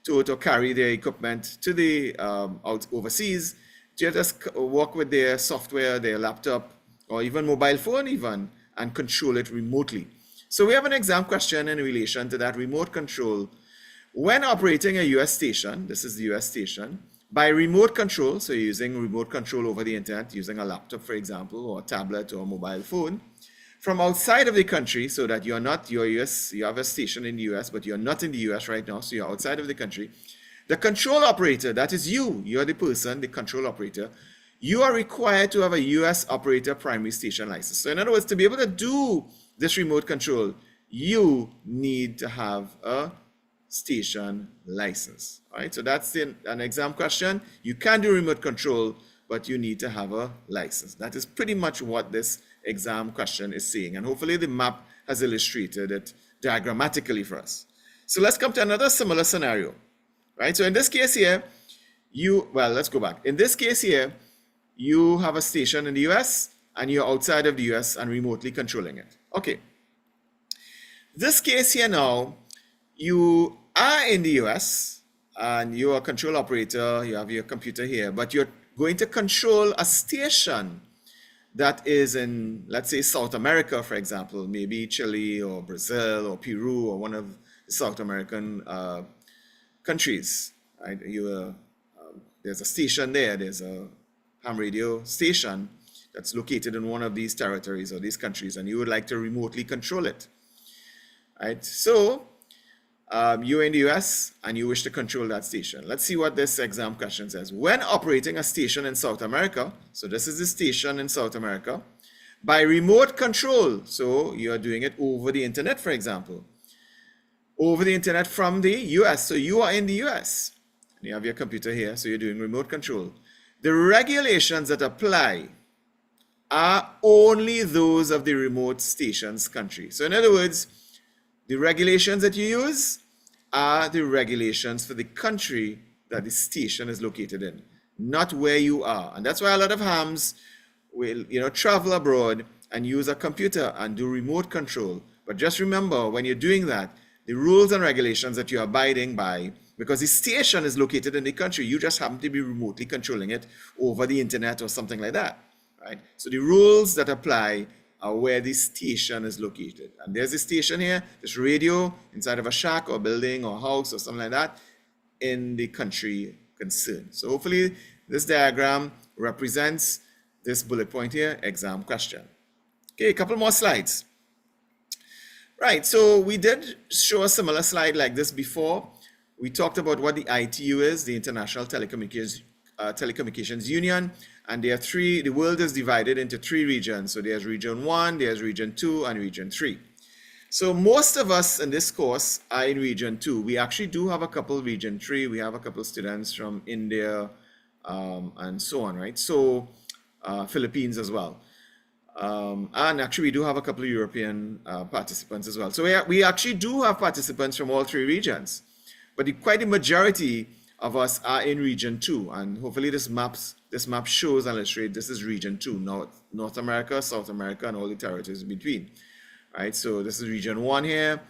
tote or carry their equipment to the out overseas. They just work with their software, their laptop, or even mobile phone even, and control it remotely. So we have an exam question in relation to that remote control. When operating a US station, this is the US station, by remote control, so you're using remote control over the internet, using a laptop, for example, or a tablet or a mobile phone, from outside of the country, so that you're not, you're US, you have a station in the US, but you're not in the US right now, so you're outside of the country. The control operator, that is you're the person, the control operator, you are required to have a US operator primary station license. So in other words, to be able to do this remote control, you need to have a station license. All right, so that's an exam question. You can do remote control, but you need to have a license. That is pretty much what this exam question is saying. And hopefully the map has illustrated it diagrammatically for us. So let's come to another similar scenario, right? So in this case here, let's go back. In this case here, you have a station in the US and you're outside of the US and remotely controlling it. Okay. This case here now, you are in the US and you're a control operator, you have your computer here, but you're going to control a station that is in, let's say, South America, for example, maybe Chile or Brazil or Peru or one of the South American countries, right? There's a station there, there's a ham radio station that's located in one of these territories or these countries, and you would like to remotely control it, right? So you're in the US and you wish to control that station. Let's see what this exam question says. When operating a station in South America, so this is the station in South America, by remote control, so you're doing it over the internet, for example, over the internet from the US. So you are in the US and you have your computer here, so you're doing remote control. The regulations that apply are only those of the remote station's country. So in other words, the regulations that you use are the regulations for the country that the station is located in, not where you are. And that's why a lot of hams will, travel abroad and use a computer and do remote control. But just remember, when you're doing that, the rules and regulations that you're abiding by, because the station is located in the country, you just happen to be remotely controlling it over the internet or something like that, right? So the rules that apply are where the station is located. And there's a station here, this radio inside of a shack or building or house or something like that in the country concerned. So hopefully this diagram represents this bullet point here, exam question. Okay, a couple more slides. Right, so we did show a similar slide like this before. We talked about what the ITU is, the International Telecommunications Union, and there are the world is divided into 3 regions. So there's region 1, there's region 2, and region 3. So most of us in this course are in region 2. We actually do have a couple region 3. We have a couple students from India and so on, right? So Philippines as well. And actually we do have a couple of European participants as well. So we actually do have participants from all 3 regions, but quite the majority of us are in region 2, and hopefully this map shows and illustrates this is region 2, North America, South America, and all the territories in between, right? So this is region 1 here,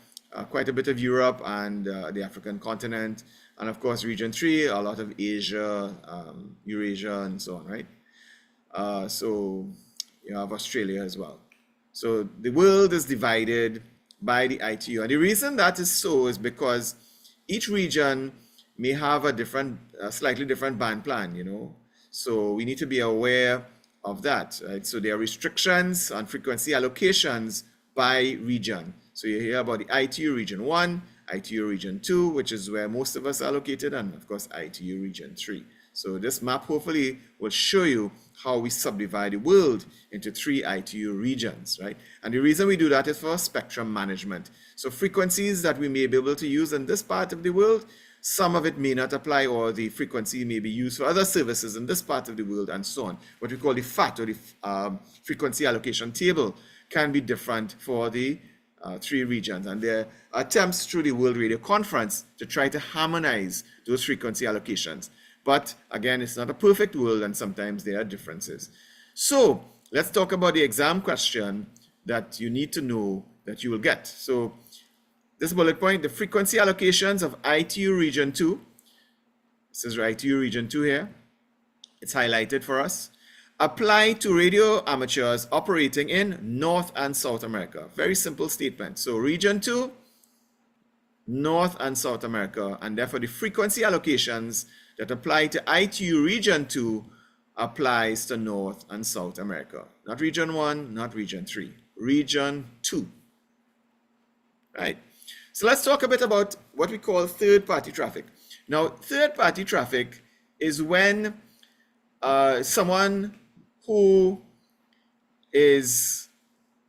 quite a bit of Europe and the African continent, and of course region 3, a lot of Asia, Eurasia, and so on, right? So you have Australia as well. So the world is divided by the ITU, and the reason that is so is because each region may have a slightly different band plan, So we need to be aware of that, right? So there are restrictions on frequency allocations by region. So you hear about the ITU region 1, ITU region 2, which is where most of us are located, and of course ITU region 3. So this map hopefully will show you how we subdivide the world into 3 ITU regions, right? And the reason we do that is for spectrum management. So frequencies that we may be able to use in this part of the world, some of it may not apply, or the frequency may be used for other services in this part of the world, and so on. What we call the FAT, or the frequency allocation table, can be different for the 3 regions. And there are attempts through the World Radio Conference to try to harmonize those frequency allocations. But again, it's not a perfect world, and sometimes there are differences. So let's talk about the exam question that you need to know that you will get. So this bullet point, the frequency allocations of ITU region 2. This is ITU region 2 here. It's highlighted for us. Apply to radio amateurs operating in North and South America. Very simple statement. So region 2, North and South America, and therefore the frequency allocations that apply to ITU region 2 applies to North and South America. Not region 1, not region 3, region 2. Right. So let's talk a bit about what we call third-party traffic. Now, third-party traffic is when someone who is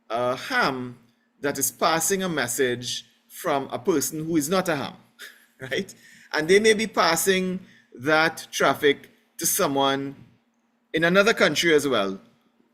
a ham that is passing a message from a person who is not a ham. right? And they may be passing that traffic to someone in another country as well,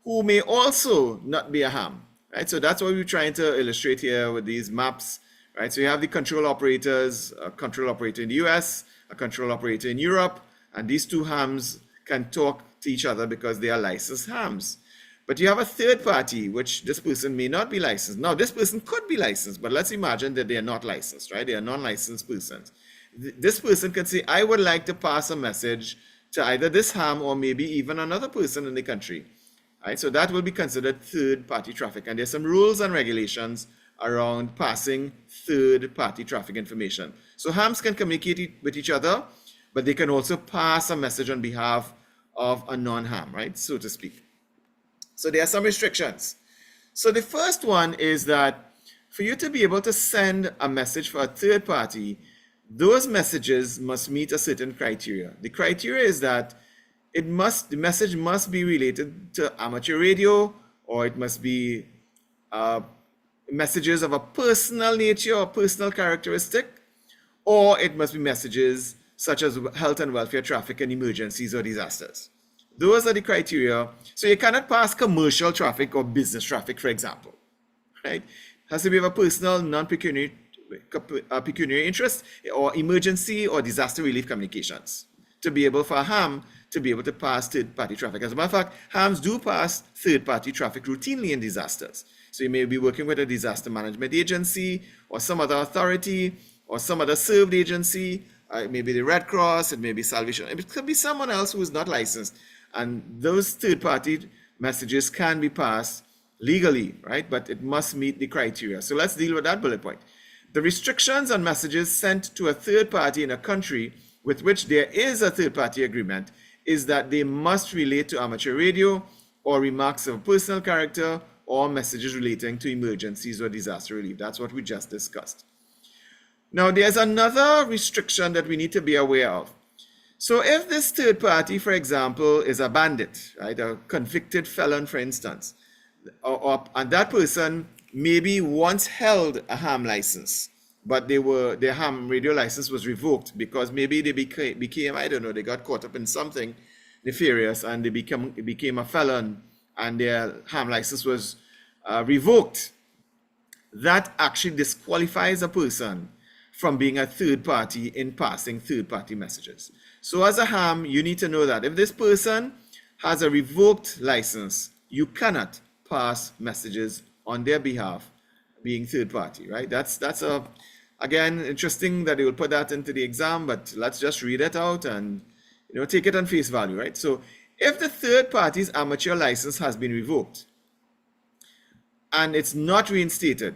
who may also not be a ham, right? So that's what we're trying to illustrate here with these maps, right? So you have the control operators, a control operator in the US, a control operator in Europe, and these two hams can talk to each other because they are licensed hams. But you have a third party, which this person may not be licensed. Now, this person could be licensed, but let's imagine that they are not licensed, right? They are non-licensed persons. This person can say, I would like to pass a message to either this ham or maybe even another person in the country, right? So that will be considered third-party traffic. And there's some rules and regulations around passing third-party traffic information. So hams can communicate with each other, but they can also pass a message on behalf of a non-ham, right? So to speak. So there are some restrictions. So the first one is that for you to be able to send a message for a third party, those messages must meet a certain criteria. The criteria is that the message must be related to amateur radio, or it must be messages of a personal nature or personal characteristic, or it must be messages such as health and welfare, traffic, and emergencies or disasters. Those are the criteria. So you cannot pass commercial traffic or business traffic, for example, right? It has to be of a personal, non-pecuniary pecuniary interest or emergency or disaster relief communications to be able for a ham to be able to pass third-party traffic. As a matter of fact, hams do pass third-party traffic routinely in disasters. So you may be working with a disaster management agency or some other authority or some other served agency. It may be the Red Cross, it may be Salvation. It could be someone else who is not licensed. And those third-party messages can be passed legally, right? But it must meet the criteria. So let's deal with that bullet point. The restrictions on messages sent to a third party in a country with which there is a third-party agreement is that they must relate to amateur radio or remarks of personal character or messages relating to emergencies or disaster relief. That's what we just discussed. Now, there's another restriction that we need to be aware of. So if this third party, for example, is a bandit, right, a convicted felon, for instance, and that person maybe once held a ham license, but their ham radio license was revoked because maybe they became, I don't know, they got caught up in something nefarious and they became a felon and their ham license was revoked. That actually disqualifies a person from being a third party in passing third party messages. So as a ham, you need to know that if this person has a revoked license, you cannot pass messages on their behalf being third party, right? That's again, interesting that they will put that into the exam, but let's just read it out and take it on face value, right? So if the third party's amateur license has been revoked and it's not reinstated,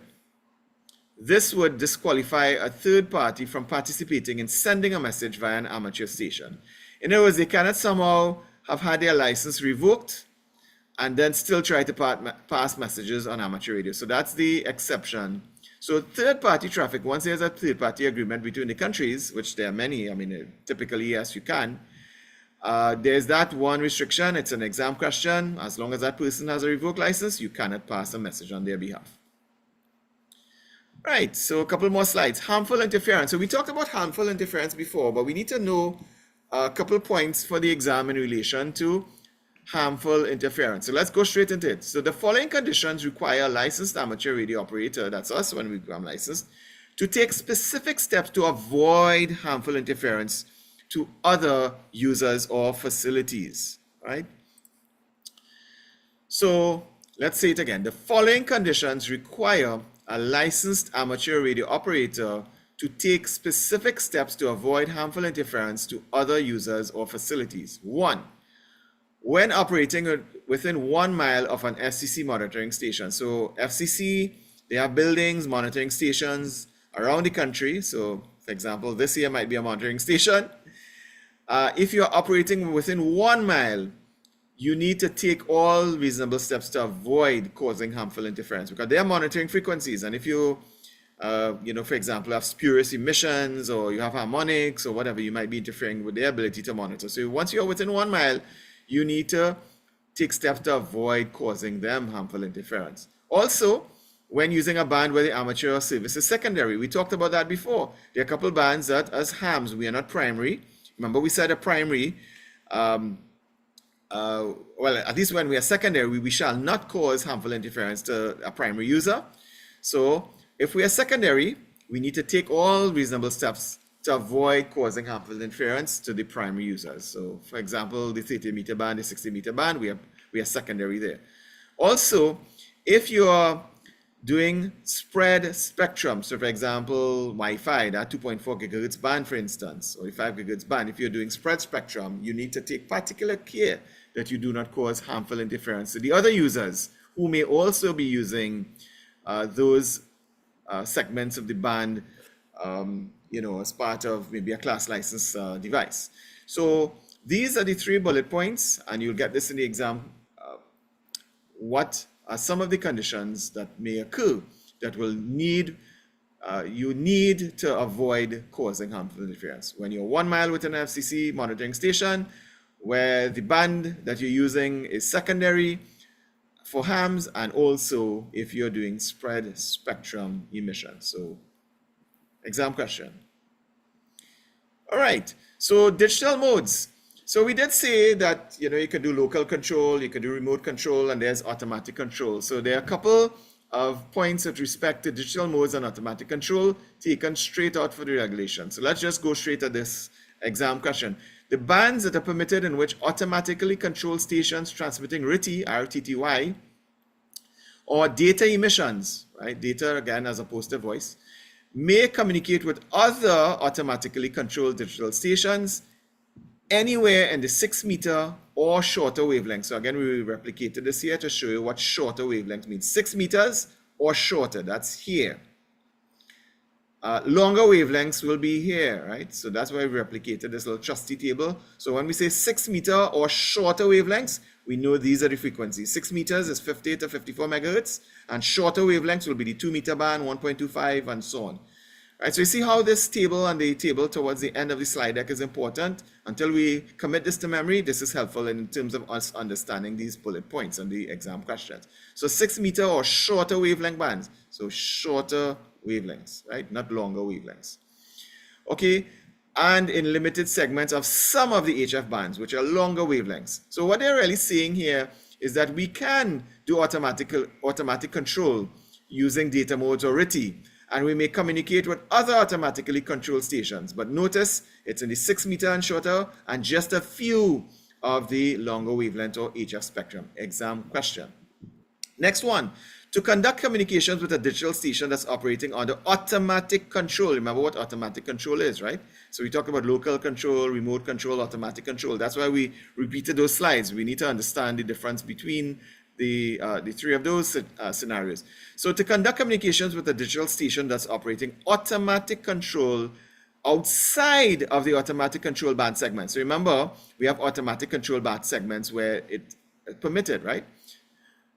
this would disqualify a third party from participating in sending a message via an amateur station. In other words, they cannot somehow have had their license revoked and then still try to pass messages on amateur radio. So that's the exception. So third-party traffic, once there's a third-party agreement between the countries, which there are many, I mean, typically, yes, you can. There's that one restriction. It's an exam question. As long as that person has a revoked license, you cannot pass a message on their behalf. Right, so a couple more slides. Harmful interference. So we talked about harmful interference before, but we need to know a couple points for the exam in relation to harmful interference. So let's go straight into it. So the following conditions require a licensed amateur radio operator, that's us when we become licensed, to take specific steps to avoid harmful interference to other users or facilities, right? So let's say it again. The following conditions require a licensed amateur radio operator to take specific steps to avoid harmful interference to other users or facilities. 1, when operating within 1 mile of an FCC monitoring station. So FCC, they have buildings, monitoring stations around the country. So for example, this here might be a monitoring station. If you're operating within 1 mile, you need to take all reasonable steps to avoid causing harmful interference because they are monitoring frequencies. And if you, for example, have spurious emissions or you have harmonics or whatever, you might be interfering with their ability to monitor. So once you're within 1 mile, you need to take steps to avoid causing them harmful interference. Also, when using a band where the amateur service is secondary. We talked about that before. There are a couple of bands that as hams, we are not primary. Remember we said a primary, well, at least when we are secondary, we shall not cause harmful interference to a primary user. So if we are secondary, we need to take all reasonable steps to avoid causing harmful interference to the primary users. So for example, the 30-meter band, the 60-meter band, we are secondary there. Also, if you are doing spread spectrum, so for example, Wi-Fi, that 2.4 gigahertz band, for instance, or the 5 gigahertz band, if you're doing spread spectrum, you need to take particular care that you do not cause harmful interference to the other users who may also be using those segments of the band, as part of maybe a class license device. So these are the 3 bullet points, and you'll get this in the exam. What are some of the conditions that may occur that will you need to avoid causing harmful interference when you're 1 mile within an FCC monitoring station, where the band that you're using is secondary for hams, and also if you're doing spread spectrum emission. So exam question. All right, so digital modes. So we did say that, you could do local control, you could do remote control, and there's automatic control. So there are a couple of points with respect to digital modes and automatic control taken straight out for the regulation. So let's just go straight at this exam question. The bands that are permitted in which automatically controlled stations transmitting RTTY, RTTY, or data emissions, right? Data again as opposed to voice, may communicate with other automatically controlled digital stations anywhere in the 6 meter or shorter wavelength. So again, we replicated this here to show you what shorter wavelength means. 6 meters or shorter, that's here. Longer wavelengths will be here, right? So that's why we replicated this little trusty table. So when we say 6 meter or shorter wavelengths, we know these are the frequencies. 6 meters is 50 to 54 megahertz, and shorter wavelengths will be the 2 meter band, 1.25, and so on. Right, so you see how this table and the table towards the end of the slide deck is important. Until we commit this to memory, this is helpful in terms of us understanding these bullet points and the exam questions. So 6 meter or shorter wavelength bands. So shorter wavelengths, right? Not longer wavelengths. Okay, and in limited segments of some of the HF bands, which are longer wavelengths. So what they're really saying here is that we can do automatic control using data modes or RTTY, and we may communicate with other automatically controlled stations. But notice it's in the 6 meter and shorter, and just a few of the longer wavelength or HF spectrum. Exam question. Next one, to conduct communications with a digital station that's operating under automatic control. Remember what automatic control is, right? So we talk about local control, remote control, automatic control. That's why we repeated those slides. We need to understand the difference between the 3 of those scenarios. So to conduct communications with a digital station that's operating automatic control outside of the automatic control band segment. So remember, we have automatic control band segments where it's permitted, right?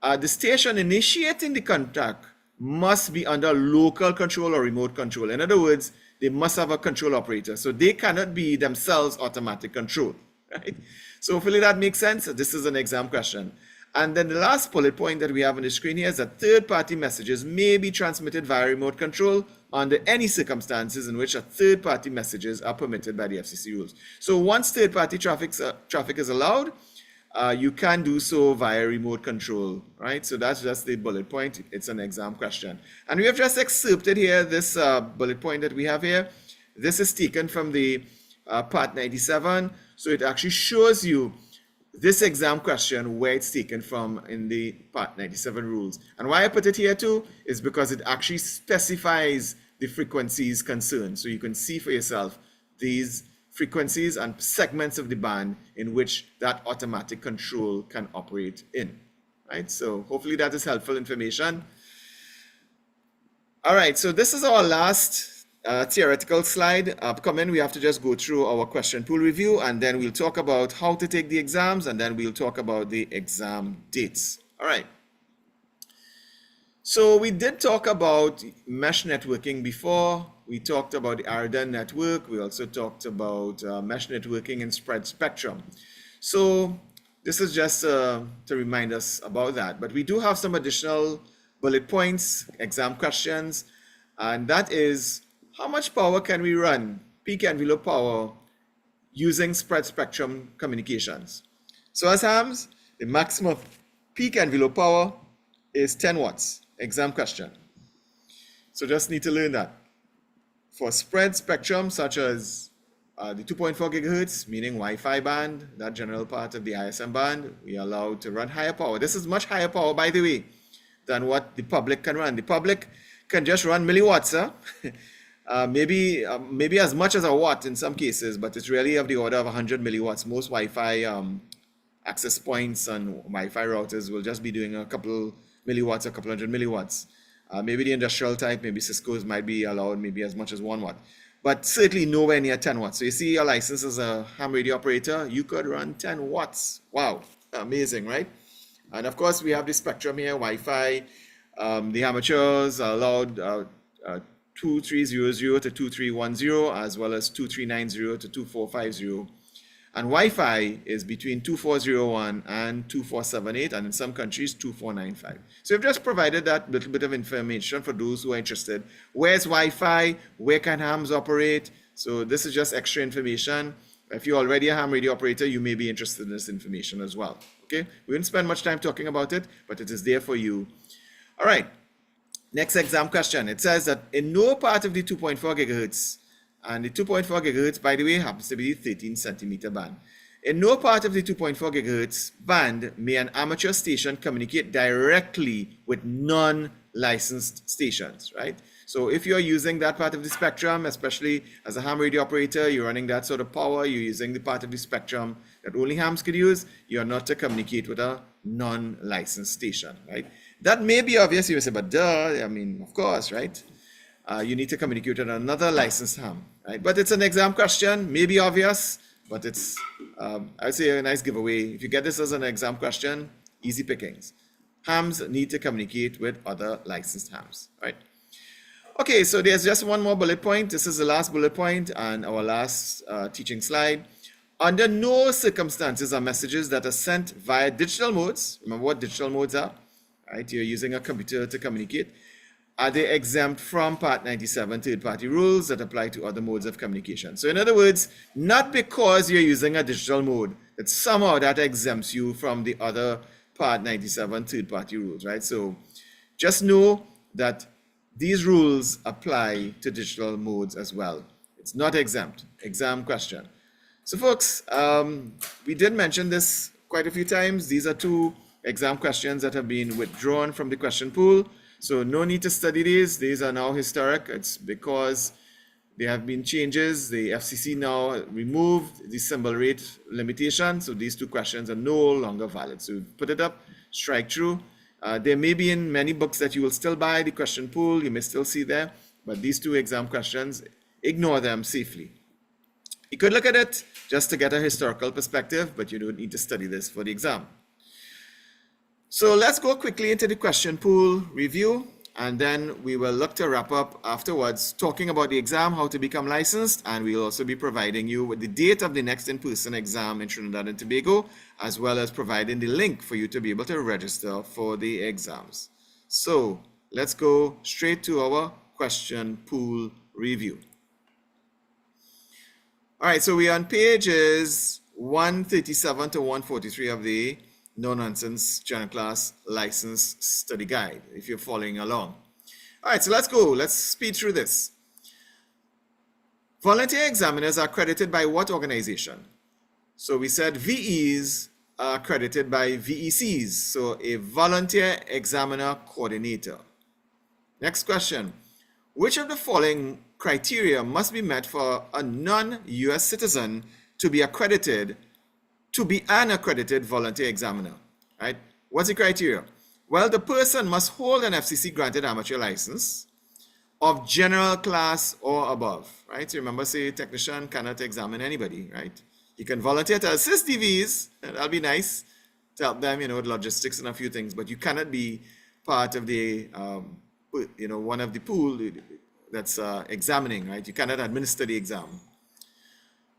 The station initiating the contact must be under local control or remote control. In other words, they must have a control operator. So they cannot be themselves automatic control, right? So hopefully that makes sense. This is an exam question. And then the last bullet point that we have on the screen here is that third-party messages may be transmitted via remote control under any circumstances in which a third-party messages are permitted by the FCC rules. So once third-party traffic is allowed, you can do so via remote control, right? So that's just the bullet point. It's an exam question. And we have just excerpted here this bullet point that we have here. This is taken from the Part 97. So it actually shows you this exam question where it's taken from in the Part 97 rules. And why I put it here too is because it actually specifies the frequencies concerned. So you can see for yourself these frequencies and segments of the band in which that automatic control can operate in, right? So hopefully that is helpful information. All right, so this is our last theoretical slide. Upcoming, we have to just go through our question pool review, and then we'll talk about how to take the exams, and then we'll talk about the exam dates. All right. So we did talk about mesh networking before. We talked about the Arden network. We also talked about mesh networking and spread spectrum. So this is just to remind us about that. But we do have some additional bullet points, exam questions, and that is how much power can we run, peak envelope power, using spread spectrum communications. So as hams, the maximum peak envelope power is 10 watts. Exam question. So just need to learn that. For spread spectrum such as the 2.4 gigahertz, meaning Wi-Fi band, that general part of the ISM band, we are allowed to run higher power. This is much higher power, by the way, than what the public can run. The public can just run milliwatts, maybe as much as a watt in some cases, but it's really of the order of 100 milliwatts. Most Wi-Fi access points and Wi-Fi routers will just be doing a couple milliwatts, a couple hundred milliwatts. Maybe the industrial type, maybe Cisco's might be allowed maybe as much as 1 watt, but certainly nowhere near 10 watts. So you see your license as a ham radio operator, you could run 10 watts. Wow, amazing, right? And of course, we have the spectrum here, Wi-Fi. The amateurs are allowed 2300 to 2310, as well as 2390 to 2450. And Wi-Fi is between 2401 and 2478, and in some countries, 2495. So we've just provided that little bit of information for those who are interested. Where's Wi-Fi? Where can hams operate? So this is just extra information. If you're already a ham radio operator, you may be interested in this information as well. Okay? We didn't spend much time talking about it, but it is there for you. All right. Next exam question. It says that in no part of the 2.4 gigahertz, and the 2.4 gigahertz, by the way, happens to be the 13 centimeter band. In no part of the 2.4 gigahertz band may an amateur station communicate directly with non-licensed stations, right? So if you're using that part of the spectrum, especially as a ham radio operator, you're running that sort of power, you're using the part of the spectrum that only hams could use, you're not to communicate with a non-licensed station, right? That may be obvious. You may say, but duh, I mean, of course, right? You need to communicate with another licensed ham, right? But it's an exam question, maybe obvious, but it's, I would say, a nice giveaway. If you get this as an exam question, easy pickings. Hams need to communicate with other licensed hams, right? Okay, so there's just one more bullet point. This is the last bullet point and our last teaching slide. Under no circumstances are messages that are sent via digital modes. Remember what digital modes are, right? You're using a computer to communicate. Are they exempt from Part 97 third-party rules that apply to other modes of communication? So in other words, not because you're using a digital mode, that somehow that exempts you from the other Part 97 third-party rules, right? So just know that these rules apply to digital modes as well. It's not exempt. Exam question. So folks, we did mention this quite a few times. These are 2 exam questions that have been withdrawn from the question pool. So no need to study these. These are now historic. It's because there have been changes. The FCC now removed the symbol rate limitation. So these 2 questions are no longer valid. So put it up, strike through. There may be in many books that you will still buy the question pool. You may still see there. But these 2 exam questions, ignore them safely. You could look at it just to get a historical perspective, but you don't need to study this for the exam. So let's go quickly into the question pool review, and then we will look to wrap up afterwards talking about the exam, how to become licensed, and we'll also be providing you with the date of the next in-person exam in Trinidad and Tobago, as well as providing the link for you to be able to register for the exams. So let's go straight to our question pool review. All right, so we are on pages 137 to 143 of the No Nonsense General Class License Study Guide, if you're following along. All right, so let's go. Let's speed through this. Volunteer examiners are accredited by what organization? So we said VEs are accredited by VECs, so a Volunteer Examiner Coordinator. Next question. Which of the following criteria must be met for a non-US citizen to be accredited, to be an accredited volunteer examiner, right? What's the criteria? Well, the person must hold an FCC granted amateur license of general class or above, right? So remember, say technician cannot examine anybody, right? You can volunteer to assist DVs, that'll be nice, to help them, with logistics and a few things, but you cannot be part of the, one of the pool that's examining, right? You cannot administer the exam.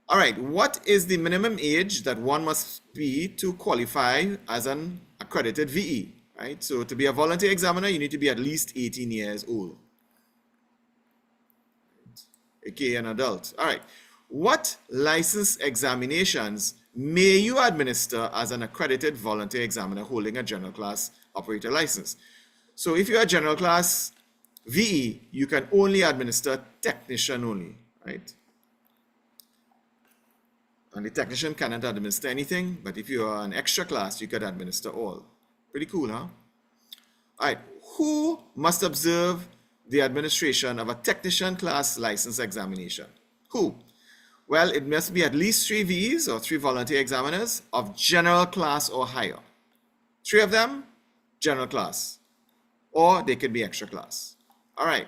All right, what is the minimum age that one must be to qualify as an accredited VE? right? So to be a volunteer examiner, you need to be at least 18 years old, aka an adult. All right. What license examinations may you administer as an accredited volunteer examiner holding a general class operator license? So if you're a general class VE, you can only administer technician only, right? And the technician cannot administer anything, but if you are an extra class, you could administer all. Pretty cool, huh? All right, who must observe the administration of a technician class license examination? Who? Well, it must be at least 3 VEs or 3 volunteer examiners of general class or higher. 3 of them, general class, or they could be extra class. All right.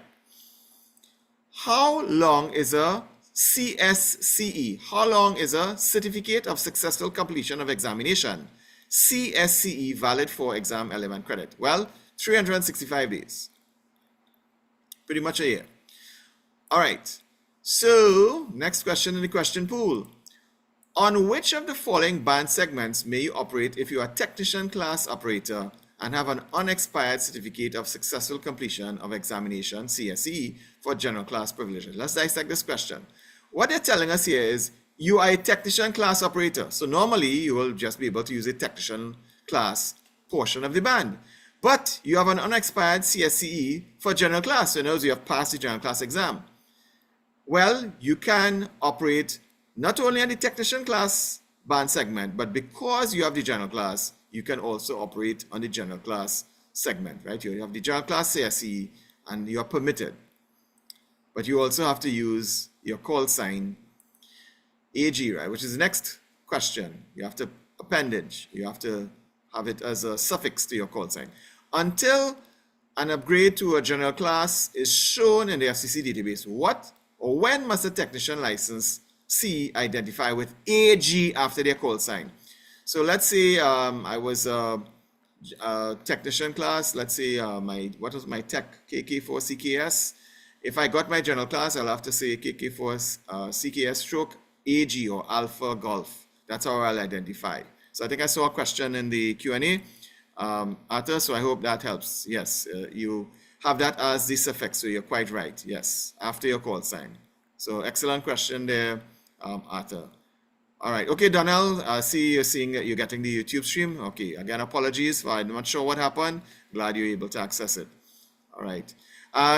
How long is a CSCE? How long is a Certificate of Successful Completion of Examination? CSCE valid for exam element credit? Well, 365 days. Pretty much a year. All right. So, next question in the question pool. On which of the following band segments may you operate if you are a technician class operator and have an unexpired Certificate of Successful Completion of Examination, CSE, for general class privileges? Let's dissect this question. What they're telling us here is you are a technician class operator. So normally you will just be able to use a technician class portion of the band. But you have an unexpired CSCE for general class. So in other words, you have passed the general class exam. Well, you can operate not only on the technician class band segment, but because you have the general class, you can also operate on the general class segment, right? You have the general class CSE and you are permitted. But you also have to use your call sign AG, right? Which is the next question. You have to appendage. You have to have it as a suffix to your call sign. Until an upgrade to a general class is shown in the FCC database, what or when must a technician license C identify with AG after their call sign? So let's say I was a technician class. Let's say what was my tech KK4 CKS. If I got my general class, I'll have to say KK4 CKS stroke AG or Alpha Golf. That's how I'll identify. So I think I saw a question in the Q&A, Arthur, so I hope that helps. Yes, you have that as the suffix, so you're quite right. Yes, after your call sign. So excellent question there, Arthur. All right. Okay, Donnell, I see you're seeing that you're getting the YouTube stream. Okay, again, apologies. I'm not sure what happened. Glad you're able to access it. All right.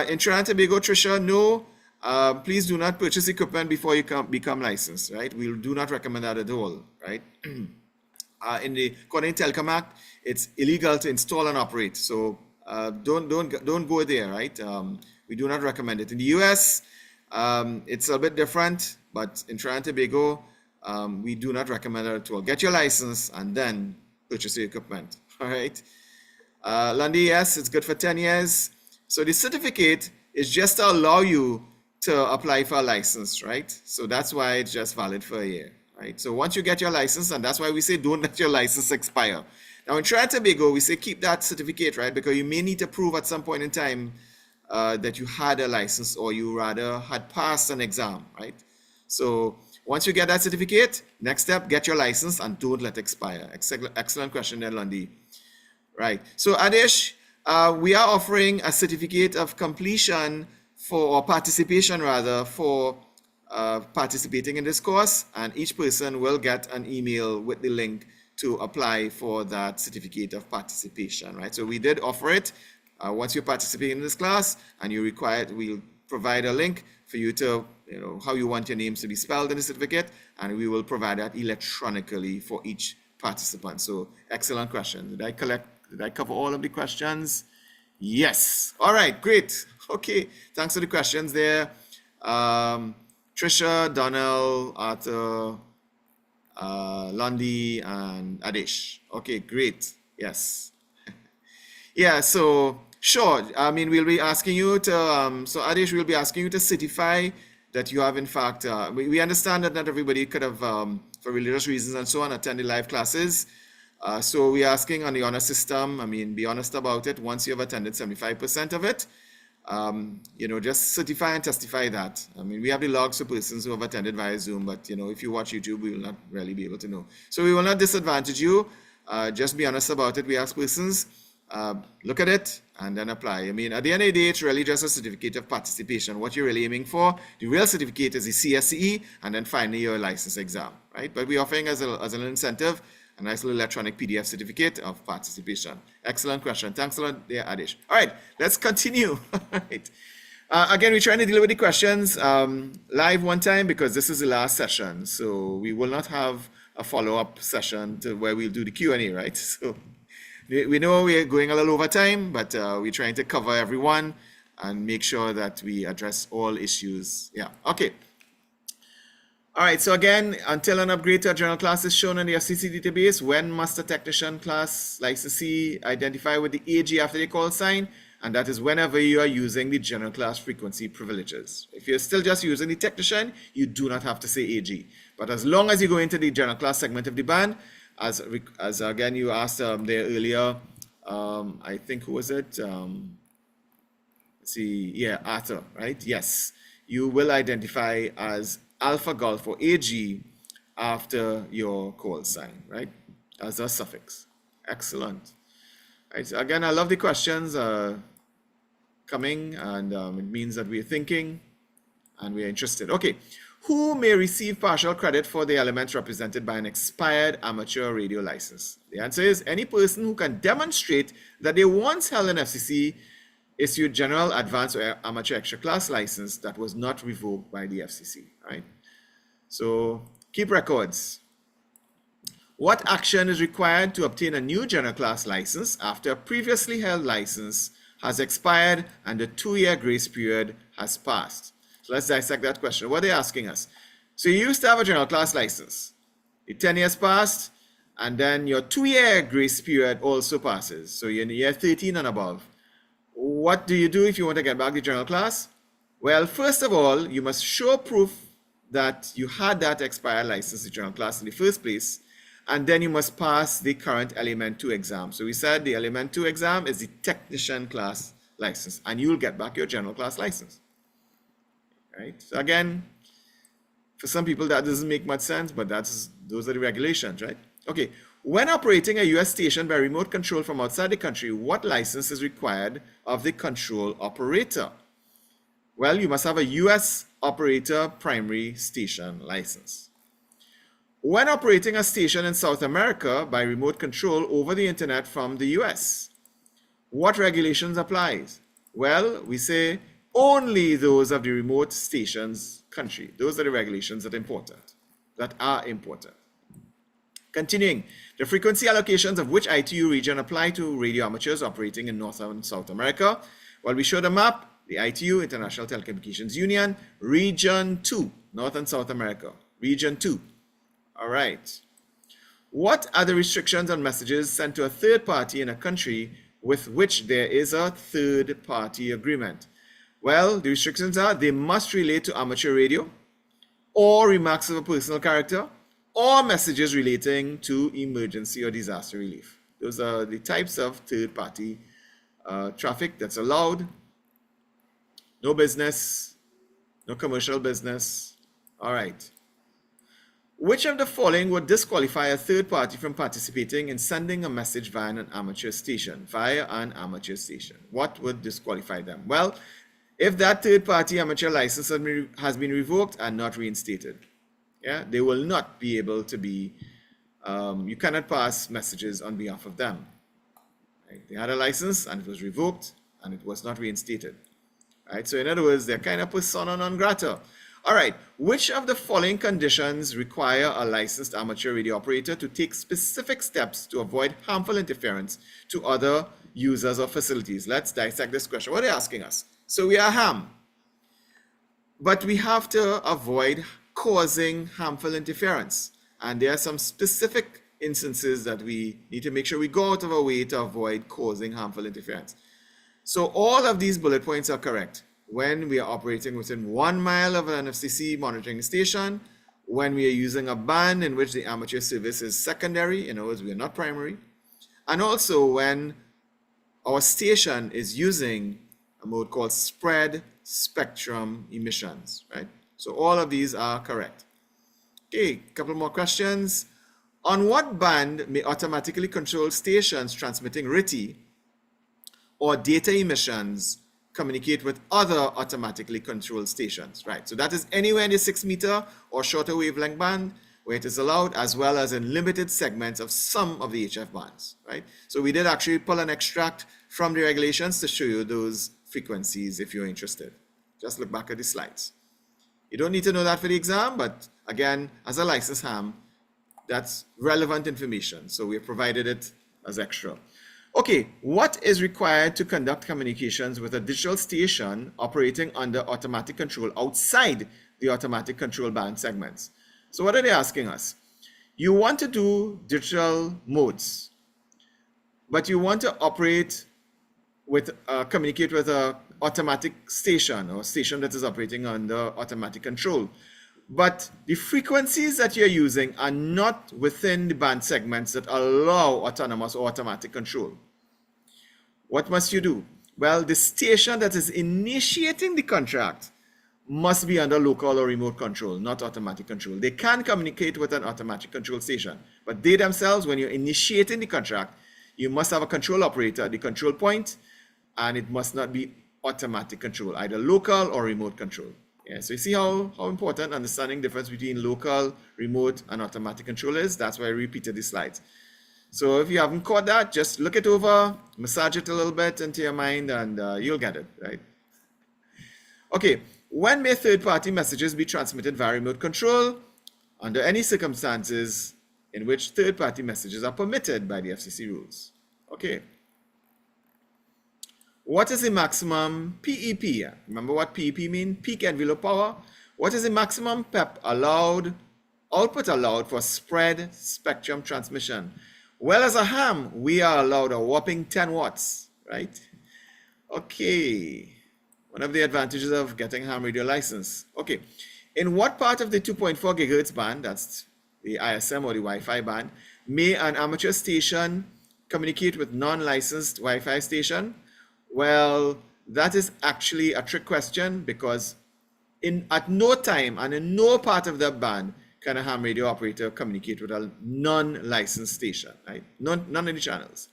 In Trinidad and Tobago, Trisha, no, please do not purchase equipment before you become licensed, right? We do not recommend that at all, right? According to Telecom Act, it's illegal to install and operate. So don't go there, right? We do not recommend it. In the US, it's a bit different, but in Trinidad and Tobago, we do not recommend it at all. Get your license and then purchase your equipment, all right? Lundy, yes, it's good for 10 years. So the certificate is just to allow you to apply for a license, right? So that's why it's just valid for a year, right? So once you get your license, and that's why we say don't let your license expire. Now in Trinidad and Tobago, we say keep that certificate, right? Because you may need to prove at some point in time that you had a license or you rather had passed an exam, right? So once you get that certificate, next step, get your license and don't let it expire. Excellent question there, Lundy. Right. So Adesh, we are offering a certificate of completion or participation rather, for participating in this course, and each person will get an email with the link to apply for that certificate of participation, right? So we did offer it. Once you participate in this class and you require it, we'll provide a link for you to, how you want your names to be spelled in the certificate, and we will provide that electronically for each participant. So excellent question. Did I cover all of the questions? Yes. All right, great. Okay, thanks for the questions there. Trisha, Donald, Arthur, Lundy, and Adesh. Okay, great. Yes. Yeah, so sure. I mean, we'll be asking you to, so Adesh, we'll be asking you to certify that you have in fact, we understand that not everybody could have, for religious reasons and so on, attend the live classes. So we're asking on the honor system, I mean, be honest about it. Once you have attended 75% of it, just certify and testify that. I mean, we have the logs for persons who have attended via Zoom, but, if you watch YouTube, we will not really be able to know. So we will not disadvantage you. Just be honest about it. We ask persons look at it and then apply. I mean, at the end of the day, it's really just a certificate of participation. What you're really aiming for, the real certificate is the CSCE, and then finally your license exam, right? But we're offering as an incentive a nice little electronic PDF certificate of participation. Excellent question. Thanks a lot there, Adish. All right, let's continue. All right. Again, we're trying to deal with the questions live one time because this is the last session. So we will not have a follow-up session to where we'll do the Q&A, right? So we know we're going a little over time, but we're trying to cover everyone and make sure that we address all issues. Yeah, okay. All right, so again, until an upgrade to a general class is shown in the FCC database, when must a technician class licensee identify with the AG after the call sign? And that is whenever you are using the general class frequency privileges. If you're still just using the technician, you do not have to say AG. But as long as you go into the general class segment of the band, as again you asked there earlier, I think who was it? Let's see, yeah, Arthur, right? Yes, you will identify as Alpha Golf or AG after your call sign, right? As a suffix. Excellent. Right, so again, I love the questions coming, and it means that we're thinking and we're interested. Okay, who may receive partial credit for the elements represented by an expired amateur radio license? The answer is any person who can demonstrate that they once held an FCC issued general, advanced, or amateur extra class license that was not revoked by the FCC, right? So keep records. What action is required to obtain a new general class license after a previously held license has expired and the 2-year grace period has passed? So let's dissect that question. What are they asking us? So you used to have a general class license. The 10 years passed, and then your 2-year grace period also passes. So you're in the year 13 and above. What do you do if you want to get back the general class? Well, first of all, you must show proof that you had that expired license, the general class, in the first place, and then you must pass the current Element 2 exam. So we said the Element 2 exam is the technician class license, and you'll get back your general class license. Right? So again, for some people that doesn't make much sense, but those are the regulations, right? Okay, when operating a US station by remote control from outside the country, what license is required of the control operator? Well, you must have a US operator primary station license. When operating a station in South America by remote control over the internet from the US, what regulations applies? Well, we say only those of the remote station's country. Those are the regulations that are important. Continuing, the frequency allocations of which ITU region apply to radio amateurs operating in North and South America? Well, we show the map, the ITU, International Telecommunications Union, Region 2, North and South America, Region 2. All right. What are the restrictions on messages sent to a third party in a country with which there is a third party agreement? Well, the restrictions are they must relate to amateur radio or remarks of a personal character or messages relating to emergency or disaster relief. Those are the types of third party traffic that's allowed. No business, no commercial business. All right. Which of the following would disqualify a third party from participating in sending a message via an amateur station? What would disqualify them? Well, if that third party amateur license has been revoked and not reinstated, yeah, they will not be able to be, you cannot pass messages on behalf of them. Right? They had a license and it was revoked and it was not reinstated. Right? So in other words, they're kind of persona non grata. All right, which of the following conditions require a licensed amateur radio operator to take specific steps to avoid harmful interference to other users or facilities? Let's dissect this question. What are they asking us? So we are ham, but we have to avoid causing harmful interference. And there are some specific instances that we need to make sure we go out of our way to avoid causing harmful interference. So all of these bullet points are correct. When we are operating within 1 mile of an FCC monitoring station, when we are using a band in which the amateur service is secondary, in other words, we are not primary, and also when our station is using a mode called spread spectrum emissions, right? So all of these are correct. Okay, a couple more questions. On what band may automatically control stations transmitting RTTY or data emissions communicate with other automatically controlled stations, right? So that is anywhere in the 6 meter or shorter wavelength band where it is allowed, as well as in limited segments of some of the HF bands, right? So we did actually pull an extract from the regulations to show you those frequencies if you're interested. Just look back at the slides. You don't need to know that for the exam, but again, as a licensed ham, that's relevant information. So we have provided it as extra. Okay, what is required to conduct communications with a digital station operating under automatic control outside the automatic control band segments? So what are they asking us? You want to do digital modes, but you want to operate with, communicate with a automatic station or station that is operating under automatic control. But the frequencies that you're using are not within the band segments that allow autonomous or automatic control. What must you do? Well, the station that is initiating the contract must be under local or remote control, not automatic control. They can communicate with an automatic control station, but they themselves, when you're initiating the contract, you must have a control operator at the control point, and it must not be automatic control, either local or remote control. Yeah, so you see how important understanding the difference between local, remote, and automatic control is? That's why I repeated the slides. So if you haven't caught that, just look it over, massage it a little bit into your mind, and you'll get it, right? Okay, when may third-party messages be transmitted via remote control? Under any circumstances in which third-party messages are permitted by the FCC rules. Okay. What is the maximum PEP? Remember what PEP means? Peak envelope power. What is the maximum PEP allowed, output allowed for spread spectrum transmission? Well, as a ham, we are allowed a whopping 10 watts, right? Okay. One of the advantages of getting a ham radio license. Okay. In what part of the 2.4 gigahertz band, that's the ISM or the Wi-Fi band, may an amateur station communicate with non-licensed Wi-Fi station? Well, that is actually a trick question, because at no time and in no part of the band can a ham radio operator communicate with a non-licensed station, right? None of the channels.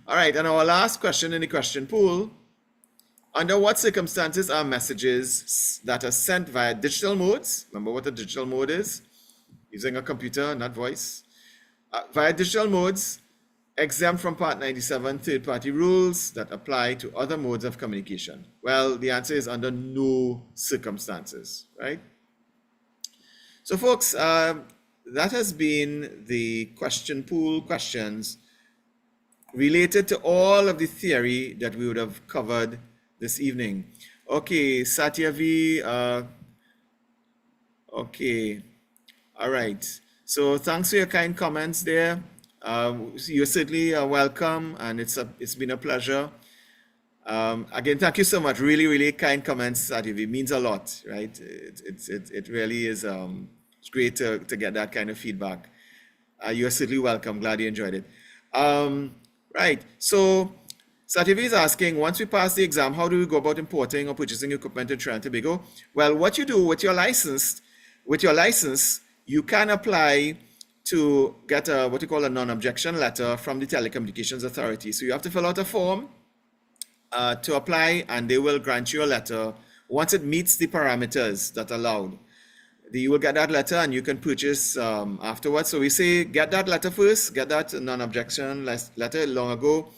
All right, and our last question in the question pool: under what circumstances are messages that are sent via digital modes? Remember what a digital mode is? Using a computer, not voice. Via digital modes, exempt from Part 97 third-party rules that apply to other modes of communication? Well, the answer is under no circumstances, right? So folks, that has been the question pool questions related to all of the theory that we would have covered this evening. Okay, Satyavi, okay, all right. So thanks for your kind comments there. You're certainly welcome, and it's been a pleasure. Again, thank you so much. Really, really kind comments, Satyavi. It means a lot, right? It really is. It's great to get that kind of feedback. You're certainly welcome. Glad you enjoyed it. Right. So Satyavi is asking, once we pass the exam, how do we go about importing or purchasing equipment in Trinidad and Tobago? Well, what you do with your license, you can apply to get what you call a non-objection letter from the Telecommunications Authority. So you have to fill out a form to apply, and they will grant you a letter once it meets the parameters that are allowed. You will get that letter, and you can purchase afterwards. So we say get that letter first, get that non-objection letter. Long ago,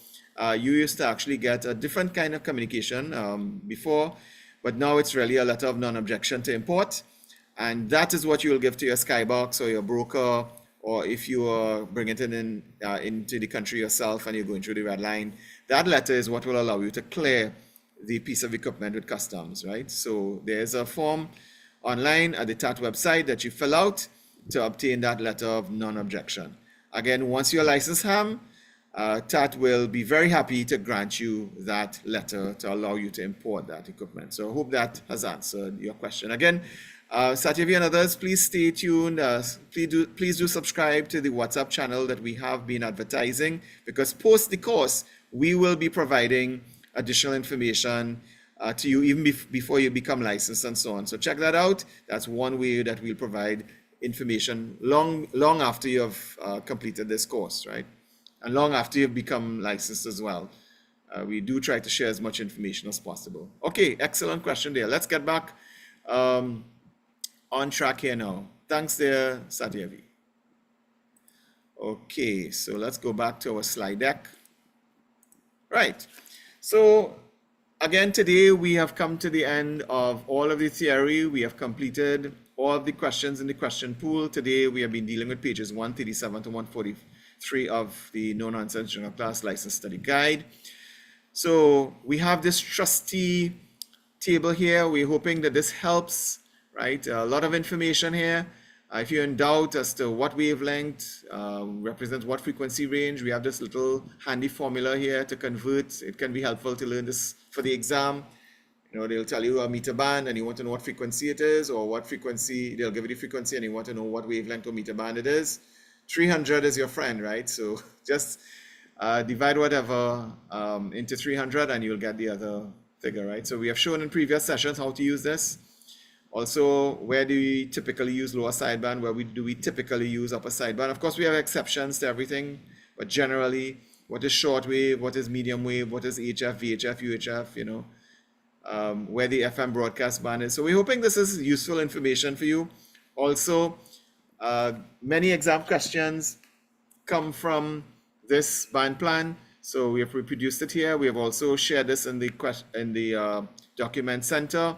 you used to actually get a different kind of communication before, but now it's really a letter of non-objection to import. And that is what you will give to your Skybox or your broker, or if you are bringing it into the country yourself and you're going through the red line. That letter is what will allow you to clear the piece of equipment with customs, right? So there's a form online at the TAT website that you fill out to obtain that letter of non-objection. Again, once you're licensed ham, TAT will be very happy to grant you that letter to allow you to import that equipment. So I hope that has answered your question. Again, Satyavi and others, please stay tuned. Please do subscribe to the WhatsApp channel that we have been advertising, because post the course, we will be providing additional information to you even before you become licensed and so on. So check that out. That's one way that we'll provide information long after you have completed this course, right? And long after you've become licensed as well. we do try to share as much information as possible. Okay, excellent question there. Let's get back on track here now. Thanks there, Satyavi. Okay, so let's go back to our slide deck. Right, so again, today we have come to the end of all of the theory. We have completed all of the questions in the question pool. Today we have been dealing with pages 137 to 143 of the No Nonsense General Class License Study Guide. So we have this trustee table here. We're hoping that this helps, right? A lot of information here. If you're in doubt as to what wavelength represents what frequency range, we have this little handy formula here to convert. It can be helpful to learn this for the exam. You know, they'll tell you a meter band and you want to know what frequency it is, or what frequency, they'll give you the frequency and you want to know what wavelength or meter band it is. 300 is your friend, right? So just divide whatever into 300 and you'll get the other figure, right? So we have shown in previous sessions how to use this. Also, where do we typically use lower sideband? Where do we typically use upper sideband? Of course, we have exceptions to everything, but generally, what is short wave, what is medium wave, what is HF, VHF, UHF, you know, where the FM broadcast band is. So we're hoping this is useful information for you. Also, many exam questions come from this band plan. So we have reproduced it here. We have also shared this in the document center.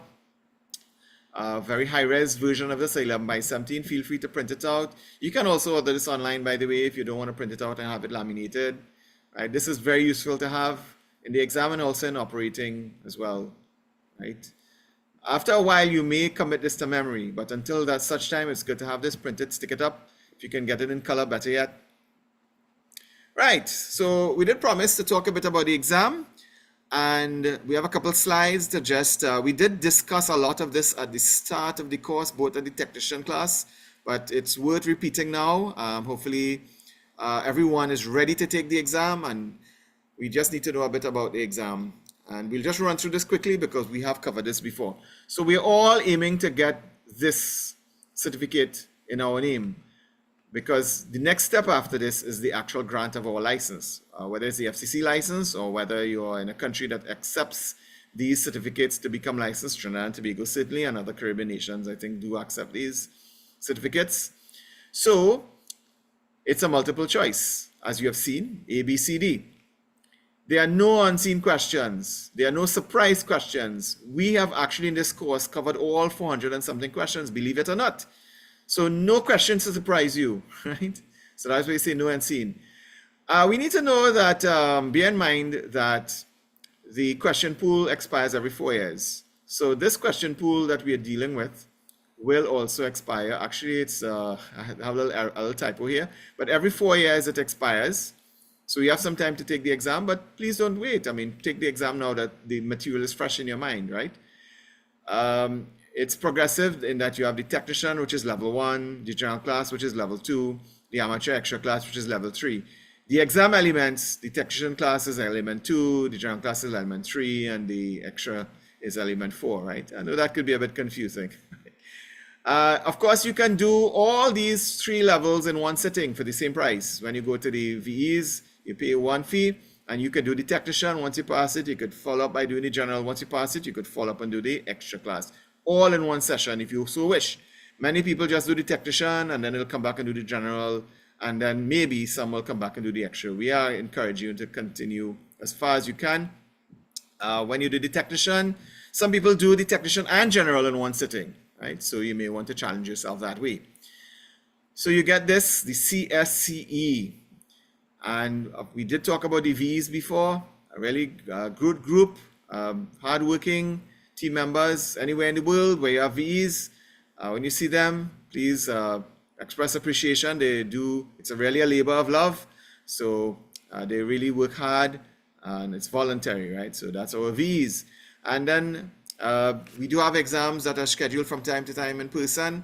Very high-res version of this, 11 by 17. Feel free to print it out. You can also order this online, by the way, if you don't want to print it out and have it laminated. Right? This is very useful to have in the exam and also in operating as well. Right? After a while, you may commit this to memory, but until that such time, it's good to have this printed, stick it up. If you can get it in color, better yet. Right, so we did promise to talk a bit about the exam. And we have a couple slides to just, we did discuss a lot of this at the start of the course, both at the technician class, but it's worth repeating now. Hopefully everyone is ready to take the exam, and we just need to know a bit about the exam. And we'll just run through this quickly because we have covered this before. So we're all aiming to get this certificate in our name, because the next step after this is the actual grant of our license, whether it's the FCC license or whether you're in a country that accepts these certificates to become licensed. Trinidad and Tobago certainly, and other Caribbean nations, I think, do accept these certificates. So it's a multiple choice, as you have seen, A, B, C, D. There are no unseen questions. There are no surprise questions. We have actually in this course covered all 400 and something questions, believe it or not. So no questions to surprise you, right? So that's why you say no unseen. We need to know that, bear in mind that the question pool expires every 4 years. So this question pool that we are dealing with will also expire. Actually, it's, I have a little typo here, but every 4 years it expires. So you have some time to take the exam, but please don't wait. I mean, take the exam now that the material is fresh in your mind, right? It's progressive in that you have the technician, which is level 1, the general class, which is level 2, the amateur extra class, which is level 3. The exam elements, the technician class is element 2, the general class is element 3, and the extra is element 4, right? I know that could be a bit confusing. Of course, you can do all these 3 levels in one sitting for the same price. When you go to the VEs, you pay one fee, and you can do the technician. Once you pass it, you could follow up by doing the general. Once you pass it, you could follow up and do the extra class, all in one session if you so wish. Many people just do the technician and then they'll come back and do the general, and then maybe some will come back and do the extra. We are encouraging you to continue as far as you can. When you do the technician, some people do the technician and general in one sitting, right? So you may want to challenge yourself that way. So you get this, the CSCE. And we did talk about the V's before, a really good group, hardworking team members anywhere in the world where you have V's. When you see them, please express appreciation. They do, it's really a labor of love. So they really work hard and it's voluntary, right? So that's our V's. And then we do have exams that are scheduled from time to time in person.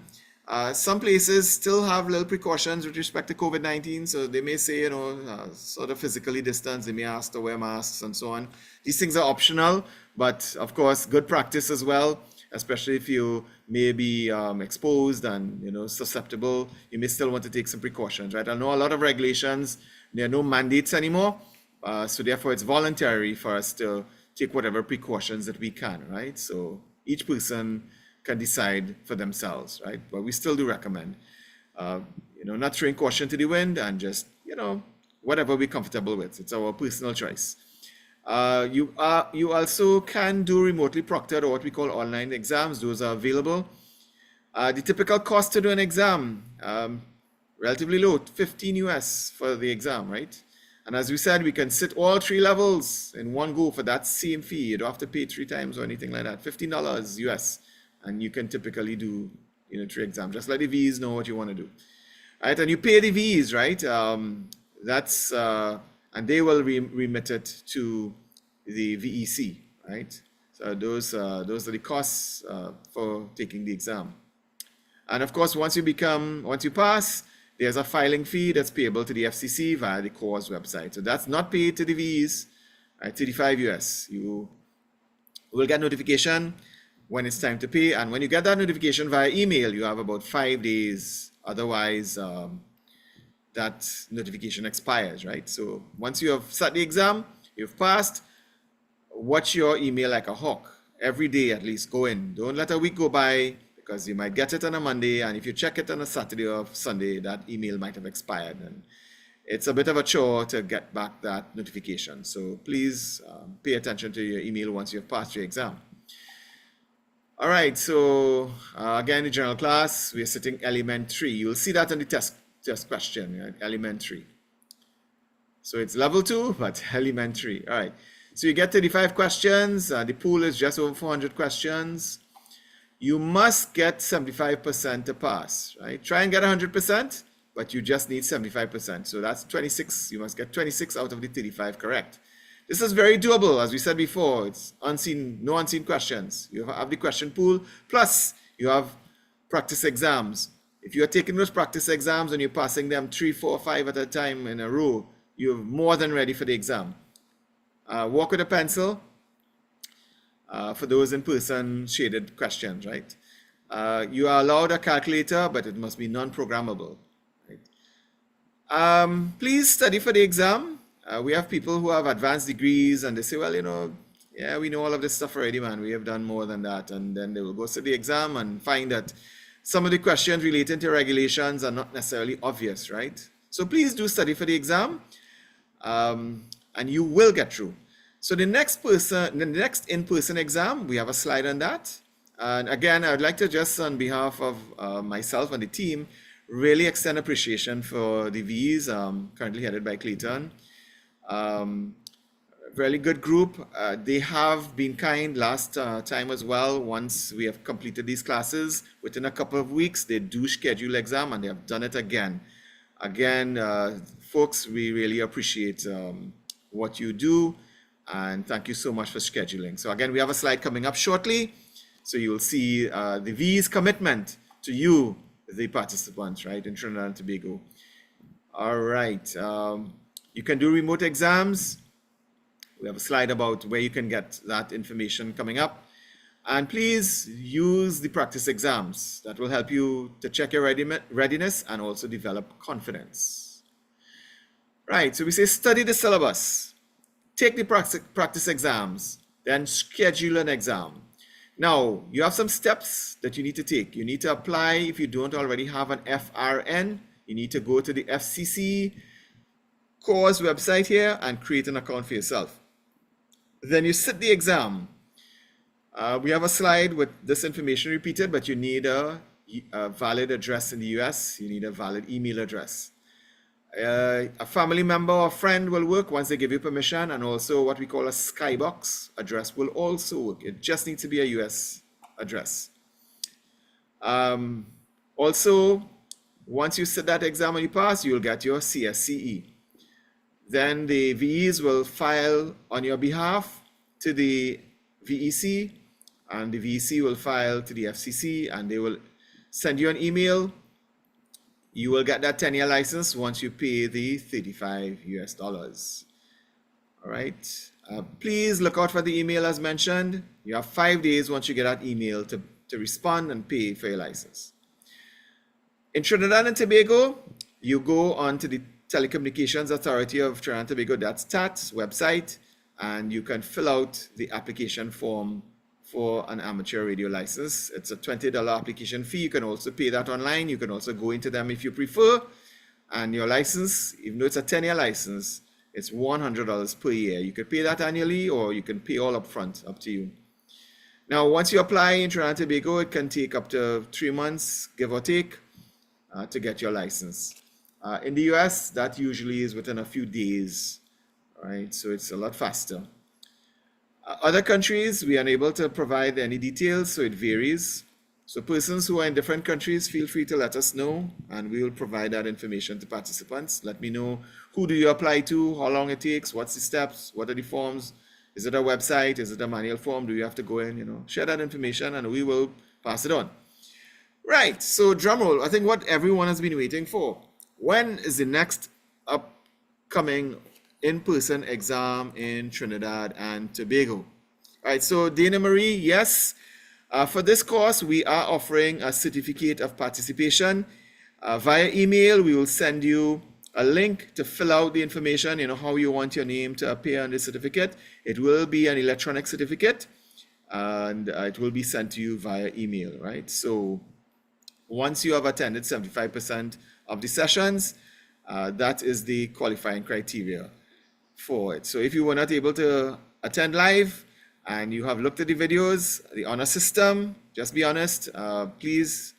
Some places still have little precautions with respect to COVID-19. So they may say, you know, sort of physically distance, they may ask to wear masks and so on. These things are optional, but of course, good practice as well, especially if you may be exposed and, you know, susceptible. You may still want to take some precautions, right? I know a lot of regulations, there are no mandates anymore, So therefore, it's voluntary for us to take whatever precautions that we can, right? So each person can decide for themselves, right? But we still do recommend, not throwing caution to the wind and just, whatever we're comfortable with. It's our personal choice. You also can do remotely proctored or what we call online exams. Those are available. The typical cost to do an exam, relatively low, 15 US for the exam, right? And as we said, we can sit all 3 levels in one go for that same fee. You don't have to pay 3 times or anything like that. $15 US, and you can typically do 3 exams. Just let the V's know what you want to do, right? And you pay the V's, right? And they will remit it to the VEC, right? So those are the costs for taking the exam. And of course, once you pass, there's a filing fee that's payable to the FCC via the course website. So that's not paid to the V's, right? 35 US. You will get notification when it's time to pay. And when you get that notification via email, you have about 5 days. Otherwise, that notification expires, right? So once you have sat the exam, you've passed, watch your email like a hawk. Every day at least, go in. Don't let a week go by, because you might get it on a Monday, and if you check it on a Saturday or Sunday, that email might have expired, and it's a bit of a chore to get back that notification. So please pay attention to your email once you've passed your exam. All right, so again, the general class, we're sitting element 3. You'll see that on the test question, right? Element 3. So it's level 2, but element 3. All right, so you get 35 questions. The pool is just over 400 questions. You must get 75% to pass, right? Try and get 100%, but you just need 75%. So that's 26. You must get 26 out of the 35 correct. This is very doable. As we said before, it's no unseen questions. You have the question pool, plus you have practice exams. If you're taking those practice exams and you're passing them 3, 4, 5 at a time in a row, you're more than ready for the exam. Walk with a pencil. For those in-person shaded questions, right? You are allowed a calculator, but it must be non-programmable, right? Please study for the exam. We have people who have advanced degrees and they say, well, yeah, we know all of this stuff already, man. We have done more than that. And then they will go to the exam and find that some of the questions relating to regulations are not necessarily obvious, right? So please do study for the exam, and you will get through. So the next in-person exam, we have a slide on that. And again, I would like to just, on behalf of myself and the team, really extend appreciation for the V's, currently headed by Clayton. Really good group. They have been kind last time as well. Once we have completed these classes, within a couple of weeks, they do schedule exam, and they have done it again. Again, folks, we really appreciate what you do. And thank you so much for scheduling. So again, we have a slide coming up shortly. So you'll see the V's commitment to you, the participants, right, in Trinidad and Tobago. All right. You can do remote exams. We have a slide about where you can get that information coming up. And please use the practice exams. That will help you to check your readiness and also develop confidence. Right. So we say study the syllabus. Take the practice exams, then schedule an exam. Now, you have some steps that you need to take. You need to apply if you don't already have an FRN. You need to go to the FCC course website here and create an account for yourself. Then you sit the exam. We have a slide with this information repeated, but you need a valid address in the US. You need a valid email address. A family member or friend will work once they give you permission, and also what we call a skybox address will also work. It just needs to be a US address. Also, once you sit that exam and you pass, you'll get your CSCE. Then the VEs will file on your behalf to the VEC, and the VEC will file to the FCC, and they will send you an email. You will get that 10-year license once you pay the $35 US. All right. Please look out for the email as mentioned. You have 5 days once you get that email to respond and pay for your license. In Trinidad and Tobago, you go on to the Telecommunications Authority of Trinidad and Tobago, that's TAT's website, and you can fill out the application form for an amateur radio license. It's a $20 application fee. You can also pay that online. You can also go into them if you prefer. And your license, even though it's a 10-year license, it's $100 per year. You could pay that annually, or you can pay all up front, up to you. Now, once you apply in Trinidad and Tobago, it can take up to 3 months, give or take, to get your license. In the US, that usually is within a few days, right? So it's a lot faster. Other countries, we are unable to provide any details, so it varies. So persons who are in different countries, feel free to let us know, and we will provide that information to participants. Let me know, who do you apply to, how long it takes, what's the steps, what are the forms, is it a website, is it a manual form, do you have to go in, share that information, and we will pass it on. Right, so drumroll, I think what everyone has been waiting for. When is the next upcoming in-person exam in Trinidad and Tobago? All right, so Dana Marie, yes, for this course, we are offering a certificate of participation. Via email, we will send you a link to fill out the information, how you want your name to appear on the certificate. It will be an electronic certificate, and it will be sent to you via email, right? So once you have attended 75% of the sessions, that is the qualifying criteria for it. So if you were not able to attend live and you have looked at the videos, the honor system, just be honest, please,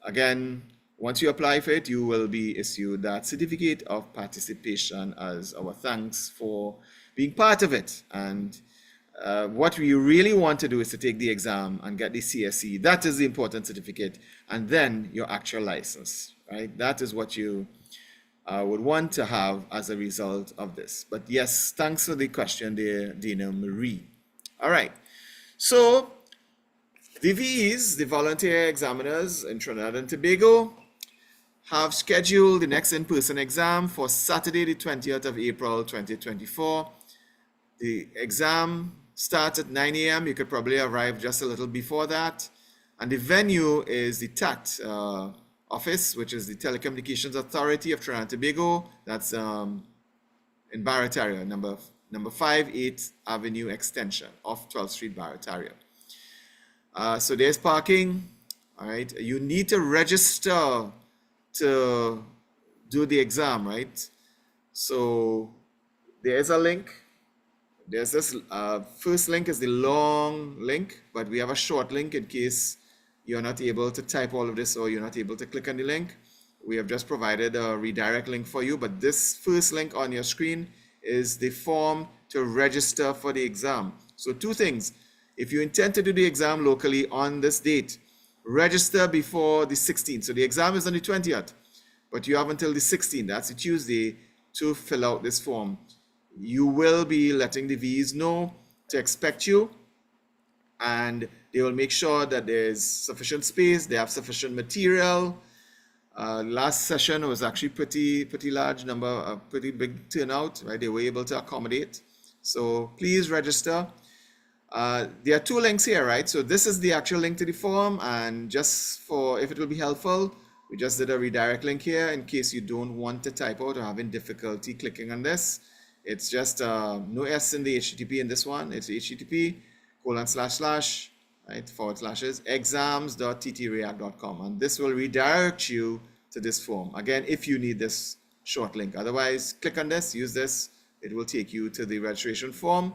again, once you apply for it, you will be issued that certificate of participation as our thanks for being part of it. And what we really want to do is to take the exam and get the CSE. That is the important certificate. And then your actual license, right? That is what you would want to have as a result of this. But yes, thanks for the question there, Dina Marie. All right. So the VEs, the volunteer examiners in Trinidad and Tobago, have scheduled the next in-person exam for Saturday, the 20th of April, 2024. The exam starts at 9 a.m. You could probably arrive just a little before that. And the venue is the TAT office, which is the Telecommunications Authority of Trinidad and Tobago. That's in Barataria, number 5 8th Avenue Extension off 12th Street, Barataria. So there's parking. All right. You need to register to do the exam, right? So there's a link. There's this first link is the long link, but we have a short link in case you're not able to type all of this or you're not able to click on the link. We have just provided a redirect link for you, but this first link on your screen is the form to register for the exam. So 2 things. If you intend to do the exam locally on this date, register before the 16th. So the exam is on the 20th, but you have until the 16th, that's a Tuesday, to fill out this form. You will be letting the V's know to expect you, and they will make sure that there's sufficient space, they have sufficient material. Last session was actually pretty large number, a pretty big turnout, right? They were able to accommodate. So please register. There are 2 links here, right? So this is the actual link to the form, and just for, if it will be helpful, we just did a redirect link here in case you don't want to type out or having difficulty clicking on this. It's just no S in the HTTP in this one. It's http:// right, / exams.ttreact.com, and this will redirect you to this form. Again, if you need this short link. Otherwise, click on this, use this. It will take you to the registration form.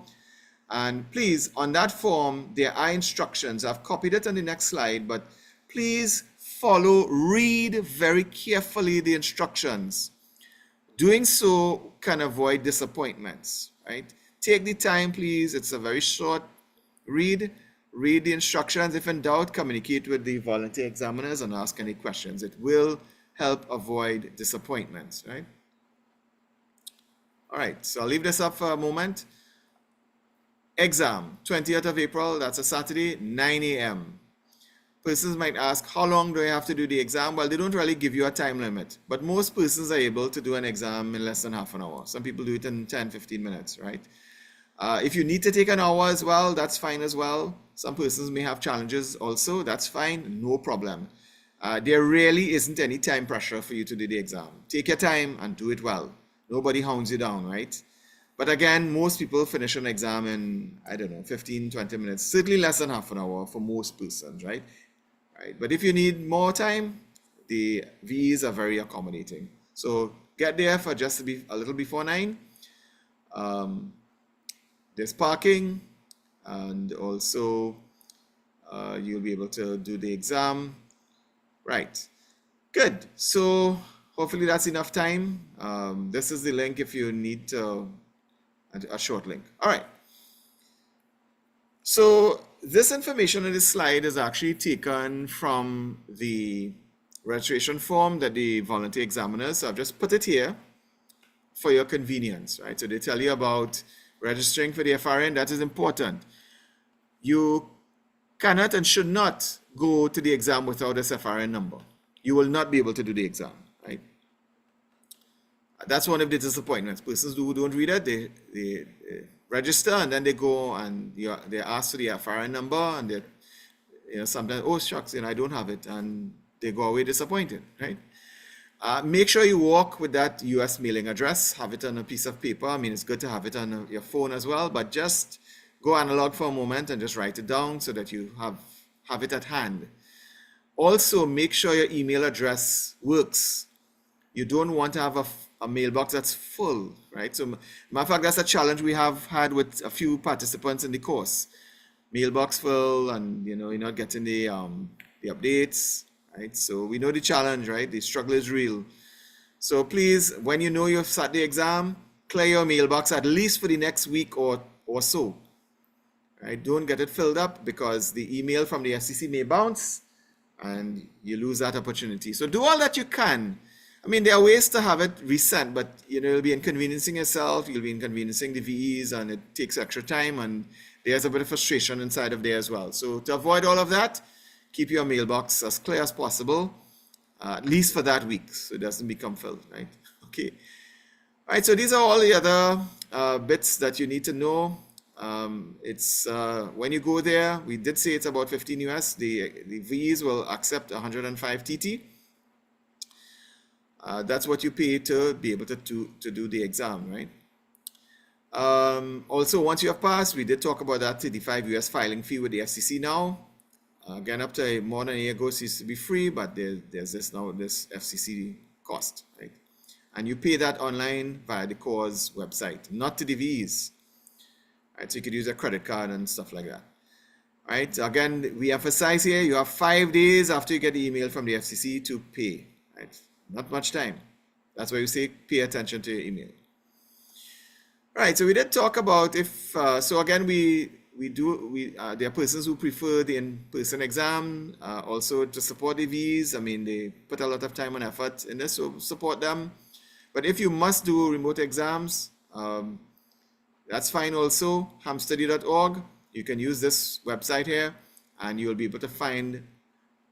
And please, on that form, there are instructions. I've copied it on the next slide, but please read very carefully the instructions. Doing so can avoid disappointments, right? Take the time, please. It's a very short read. Read the instructions. If in doubt, communicate with the volunteer examiners and ask any questions. It will help avoid disappointments, right? All right, so I'll leave this up for a moment. Exam, 20th of April, that's a Saturday, 9 a.m. Persons might ask, how long do I have to do the exam? Well, they don't really give you a time limit, but most persons are able to do an exam in less than half an hour. Some people do it in 10, 15 minutes, right? If you need to take an hour as well, that's fine as well. Some persons may have challenges also, that's fine, no problem. There really isn't any time pressure for you to do the exam. Take your time and do it well. Nobody hounds you down, right? But again, most people finish an exam in, I don't know, 15, 20 minutes, certainly less than half an hour for most persons, right? Right. But if you need more time, the VEs are very accommodating. So get there for just to be a little before 9. There's parking, and also you'll be able to do the exam. Right. Good. So hopefully that's enough time. This is the link if you need a short link. All right. So this information on this slide is actually taken from the registration form that the volunteer examiners, so I've just put it here for your convenience, right? So they tell you about registering for the FRN. That is important. You cannot and should not go to the exam without this FRN number. You will not be able to do the exam, right? That's one of the disappointments. Persons who don't read it, they register and then they go and they ask for the FRN number, and they sometimes, oh shucks, I don't have it, and they go away disappointed, right? Make sure you walk with that US mailing address, have it on a piece of paper. I mean, it's good to have it on your phone as well, but just go analog for a moment and just write it down so that you have it at hand. Also, make sure your email address works. You don't want to have a mailbox that's full, right? So, matter of fact, that's a challenge we have had with a few participants in the course. Mailbox full, and you're not getting the updates, right? So we know the challenge, right? The struggle is real. So please, when you know you've sat the exam, clear your mailbox at least for the next week or so, right? Don't get it filled up, because the email from the FCC may bounce and you lose that opportunity. So do all that you can. I mean, there are ways to have it resent, but you'll be inconveniencing yourself, you'll be inconveniencing the VEs, and it takes extra time, and there's a bit of frustration inside of there as well. So to avoid all of that, keep your mailbox as clear as possible, at least for that week, so it doesn't become filled, right? Okay. All right, so these are all the other bits that you need to know. It's when you go there, we did say it's about 15 US. The VEs will accept 105 TT. That's what you pay to be able to do the exam, right? Also, once you have passed, we did talk about that 35 US filing fee with the FCC now. Again, up to more than a year ago, it used to be free, but there's this FCC cost, right? And you pay that online via the course website, not to the VEs. Right? So you could use a credit card and stuff like that. Right? Again, we emphasize here, you have 5 days after you get the email from the FCC to pay. Right? Not much time. That's why we say pay attention to your email. Right, so we did talk about if, so again, there are persons who prefer the in-person exam, also to support the VEs. I mean, they put a lot of time and effort in this, so support them. But if you must do remote exams, that's fine also. hamstudy.org, you can use this website here, and you'll be able to find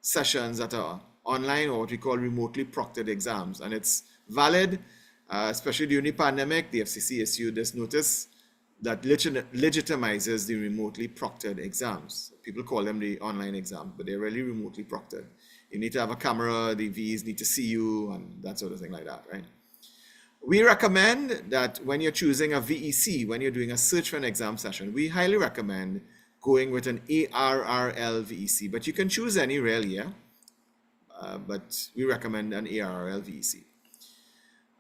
sessions that are online, or what we call remotely proctored exams. And it's valid, especially during the pandemic. The FCC issued this notice that legitimizes the remotely proctored exams. People call them the online exam, but they're really remotely proctored. You need to have a camera, the VEs need to see you, and that sort of thing like that, right? We recommend that when you're choosing a VEC, when you're doing a search for an exam session, we highly recommend going with an ARRL VEC, but you can choose any really, yeah? But we recommend an ARRL VEC.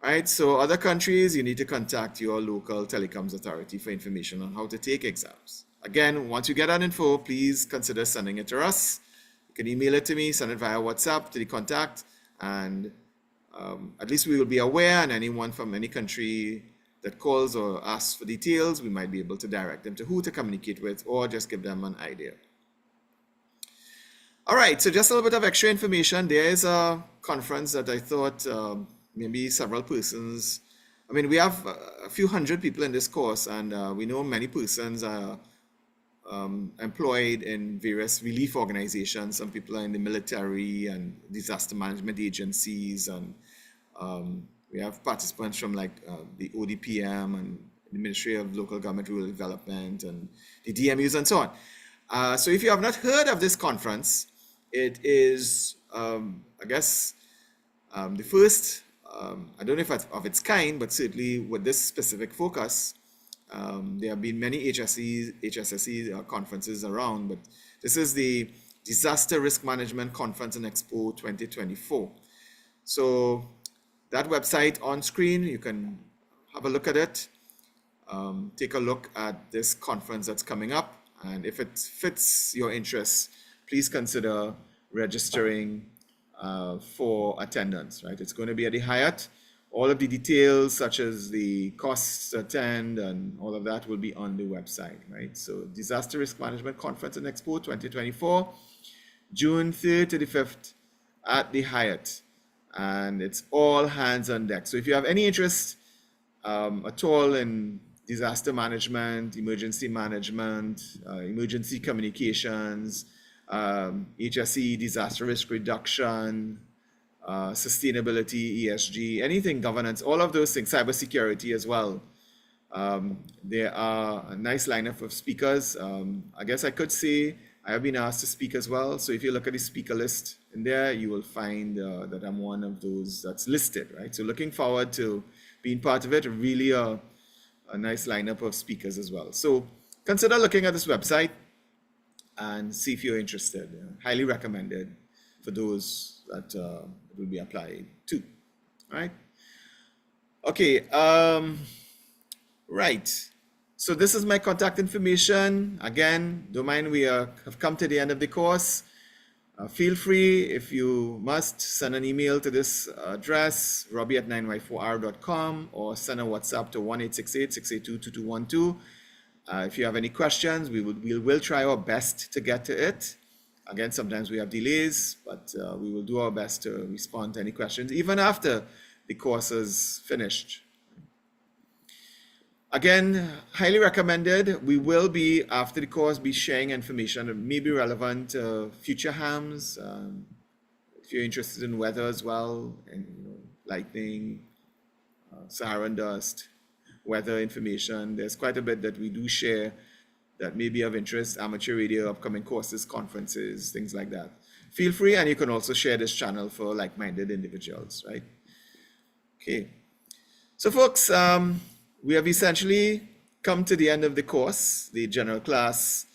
All right, so other countries, you need to contact your local telecoms authority for information on how to take exams. Again, once you get that info, please consider sending it to us. You can email it to me, send it via WhatsApp to the contact, and at least we will be aware, and anyone from any country that calls or asks for details, we might be able to direct them to who to communicate with, or just give them an idea. All right, so just a little bit of extra information. There is a conference that I thought maybe several persons, I mean, we have a few hundred people in this course, and we know many persons are employed in various relief organizations. Some people are in the military and disaster management agencies, and we have participants from like the ODPM and the Ministry of Local Government Rural Development and the DMUs and so on. So if you have not heard of this conference, it is I guess, the first, I don't know if it's of its kind, but certainly with this specific focus. There have been many HSSE conferences around, but this is the Disaster Risk Management Conference and Expo 2024. So that website on screen, you can have a look at it. Take a look at this conference that's coming up, and if it fits your interests, please consider registering for attendance, right? It's going to be at the Hyatt. All of the details, such as the costs to attend and all of that, will be on the website, right? So Disaster Risk Management Conference and Expo 2024, June 3rd to the 5th at the Hyatt. And it's all hands on deck. So if you have any interest at all in disaster management, emergency management, emergency communications, HSE, disaster risk reduction, sustainability, ESG, anything governance, all of those things, cybersecurity as well. There are a nice lineup of speakers. I guess I could say I have been asked to speak as well. So if you look at the speaker list in there, you will find that I'm one of those that's listed, right? So looking forward to being part of it. Really a nice lineup of speakers as well. So consider looking at this website and see if you're interested. Highly recommended for those that will be applied to. All right. Okay. Right. So this is my contact information. Again, don't mind, we have come to the end of the course. Feel free, if you must, send an email to this address, robbie@9y4r.com, or send a WhatsApp to 1-868-682-2212. If you have any questions, we will try our best to get to it. Again, sometimes we have delays, but we will do our best to respond to any questions, even after the course is finished. Again, highly recommended. We will be, after the course, be sharing information that may be relevant to future hams. If you're interested in weather as well, and lightning, Saharan dust, weather information, there's quite a bit that we do share that may be of interest, amateur radio, upcoming courses, conferences, things like that. Feel free, and you can also share this channel for like-minded individuals, right? Okay. So folks, we have essentially come to the end of the course, the general class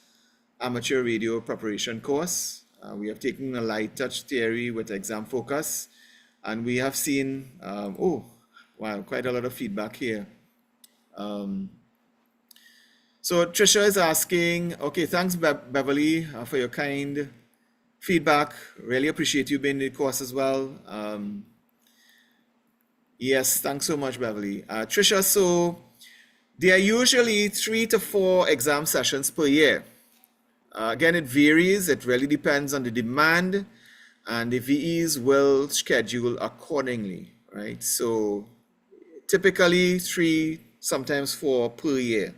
amateur radio preparation course. We have taken a light touch theory with exam focus, and we have seen, oh, wow, quite a lot of feedback here. So Trisha is asking, okay, thanks Beverly for your kind feedback. Really appreciate you being in the course as well. Yes, thanks so much, Beverly. Trisha, so there are usually 3 to 4 exam sessions per year. Again, it varies. It really depends on the demand, and the VEs will schedule accordingly, right? So typically 3, sometimes 4 per year.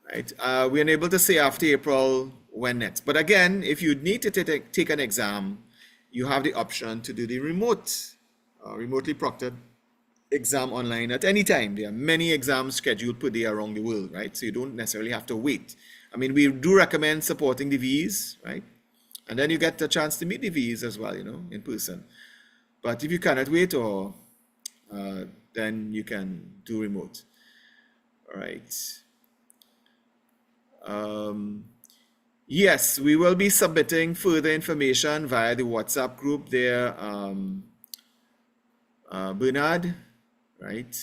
Right? We're unable to say after April when next. But again, if you need to take an exam, you have the option to do the remotely proctored exam online at any time. There are many exams scheduled per day around the world, right? So you don't necessarily have to wait. I mean, we do recommend supporting the Vs, right? And then you get the chance to meet the Vs as well, in person. But if you cannot wait, or then you can do remote. All right. Yes, we will be submitting further information via the WhatsApp group there, Bernard, right?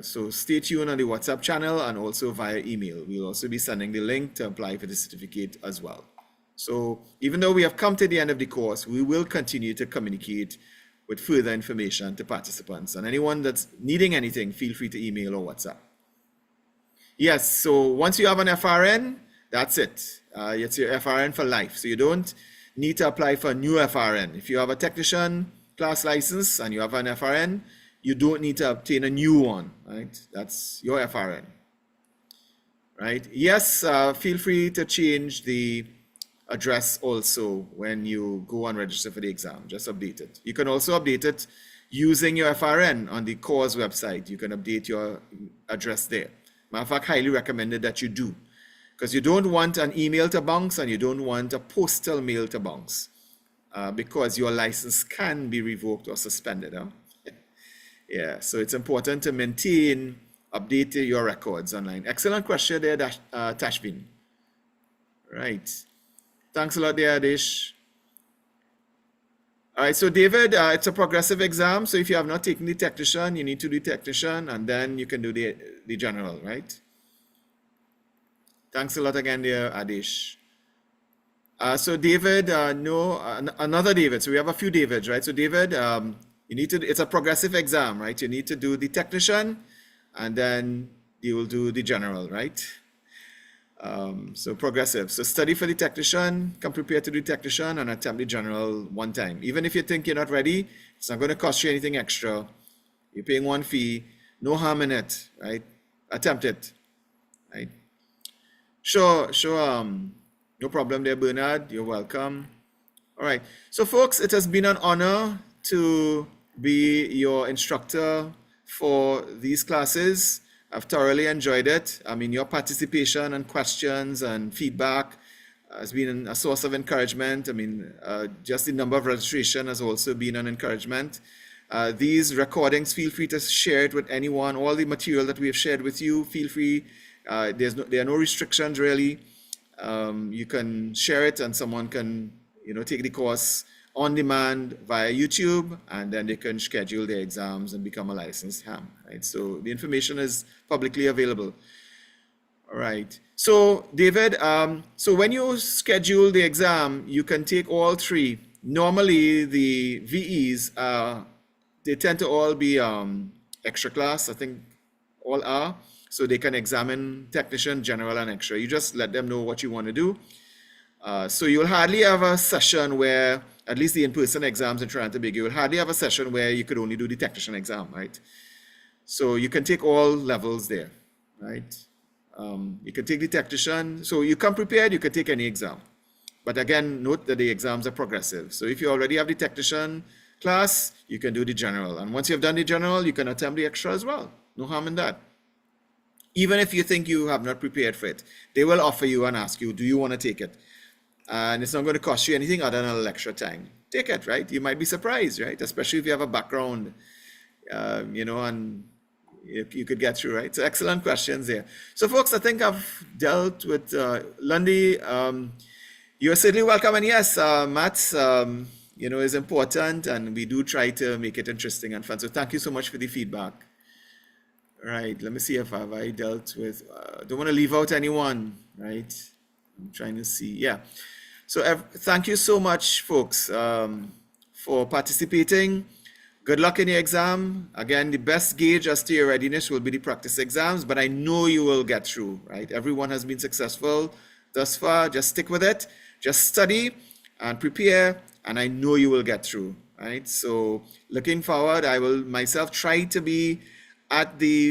So stay tuned on the WhatsApp channel and also via email. We'll also be sending the link to apply for the certificate as well. So even though we have come to the end of the course, we will continue to communicate with further information to participants. And anyone that's needing anything, feel free to email or WhatsApp. Yes, so once you have an FRN, that's it. It's your FRN for life. So you don't need to apply for a new FRN. If you have a technician class license and you have an FRN, you don't need to obtain a new one, right? That's your FRN, right? Yes, feel free to change the address also when you go and register for the exam. Just update it. You can also update it using your FRN on the course website. You can update your address there. Matter of fact, highly recommended that you do, because you don't want an email to bounce and you don't want a postal mail to bounce. because your license can be revoked or suspended. Huh? Yeah, so it's important to maintain, update your records online. Excellent question there, Tashvin. Right. Thanks a lot there, Adish. All right, so David, it's a progressive exam. So if you have not taken the technician, you need to do technician, and then you can do the general, right? Thanks a lot again there, Adish. So David, no, another David. So we have a few Davids, right? So David, you need to, it's a progressive exam, right? You need to do the technician, and then you will do the general, right? So progressive. So study for the technician, come prepared to do technician, and attempt the general one time. Even if you think you're not ready, it's not going to cost you anything extra. You're paying one fee, no harm in it, right? Attempt it, right? Sure, no problem there, Bernard. You're welcome. All right. So folks, it has been an honor to be your instructor for these classes. I've thoroughly enjoyed it. I mean, your participation and questions and feedback has been a source of encouragement. I mean, just the number of registration has also been an encouragement. These recordings, feel free to share it with anyone. All the material that we have shared with you, feel free. There are no restrictions really. You can share it and someone can, take the course on demand via YouTube, and then they can schedule their exams and become a licensed ham, right? So the information is publicly available. All right. So David, so when you schedule the exam, you can take all three. Normally the VEs, they tend to all be extra class. I think all are. So they can examine technician, general, and extra. You just let them know what you want to do. So you'll hardly have a session where, at least the in-person exams in Toronto Big, you'll hardly have a session where you could only do the technician exam, right? So you can take all levels there, right? You can take the technician. So you come prepared, you can take any exam. But again, note that the exams are progressive. So if you already have the technician class, you can do the general. And once you've done the general, you can attempt the extra as well. No harm in that. Even if you think you have not prepared for it, they will offer you and ask you, do you want to take it? And it's not going to cost you anything other than a little extra time. Take it, right? You might be surprised, right? Especially if you have a background, and you could get through, right? So excellent questions there. So folks, I think I've dealt with Lundy. You're certainly welcome. And yes, maths, is important, and we do try to make it interesting and fun. So thank you so much for the feedback. Right, let me see if I dealt with, don't want to leave out anyone, right? I'm trying to see, yeah. So thank you so much, folks, for participating. Good luck in your exam. Again, the best gauge as to your readiness will be the practice exams, but I know you will get through, right? Everyone has been successful thus far. Just stick with it. Just study and prepare, and I know you will get through, right? So looking forward, I will myself try to be at the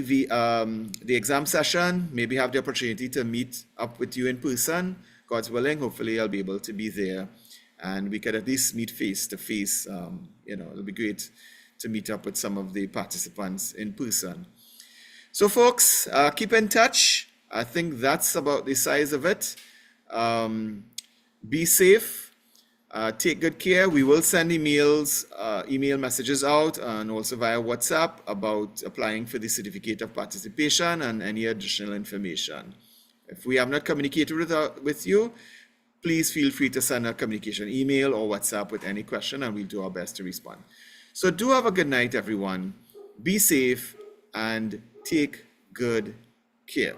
exam session, maybe have the opportunity to meet up with you in person. God's willing, hopefully I'll be able to be there and we could at least meet face to face. It'll be great to meet up with some of the participants in person. So folks, keep in touch. I think that's about the size of it. Be safe. Take good care. We will send email messages out and also via WhatsApp about applying for the certificate of participation and any additional information. If we have not communicated with you, please feel free to send a communication email or WhatsApp with any question and we'll do our best to respond. So do have a good night, everyone. Be safe and take good care.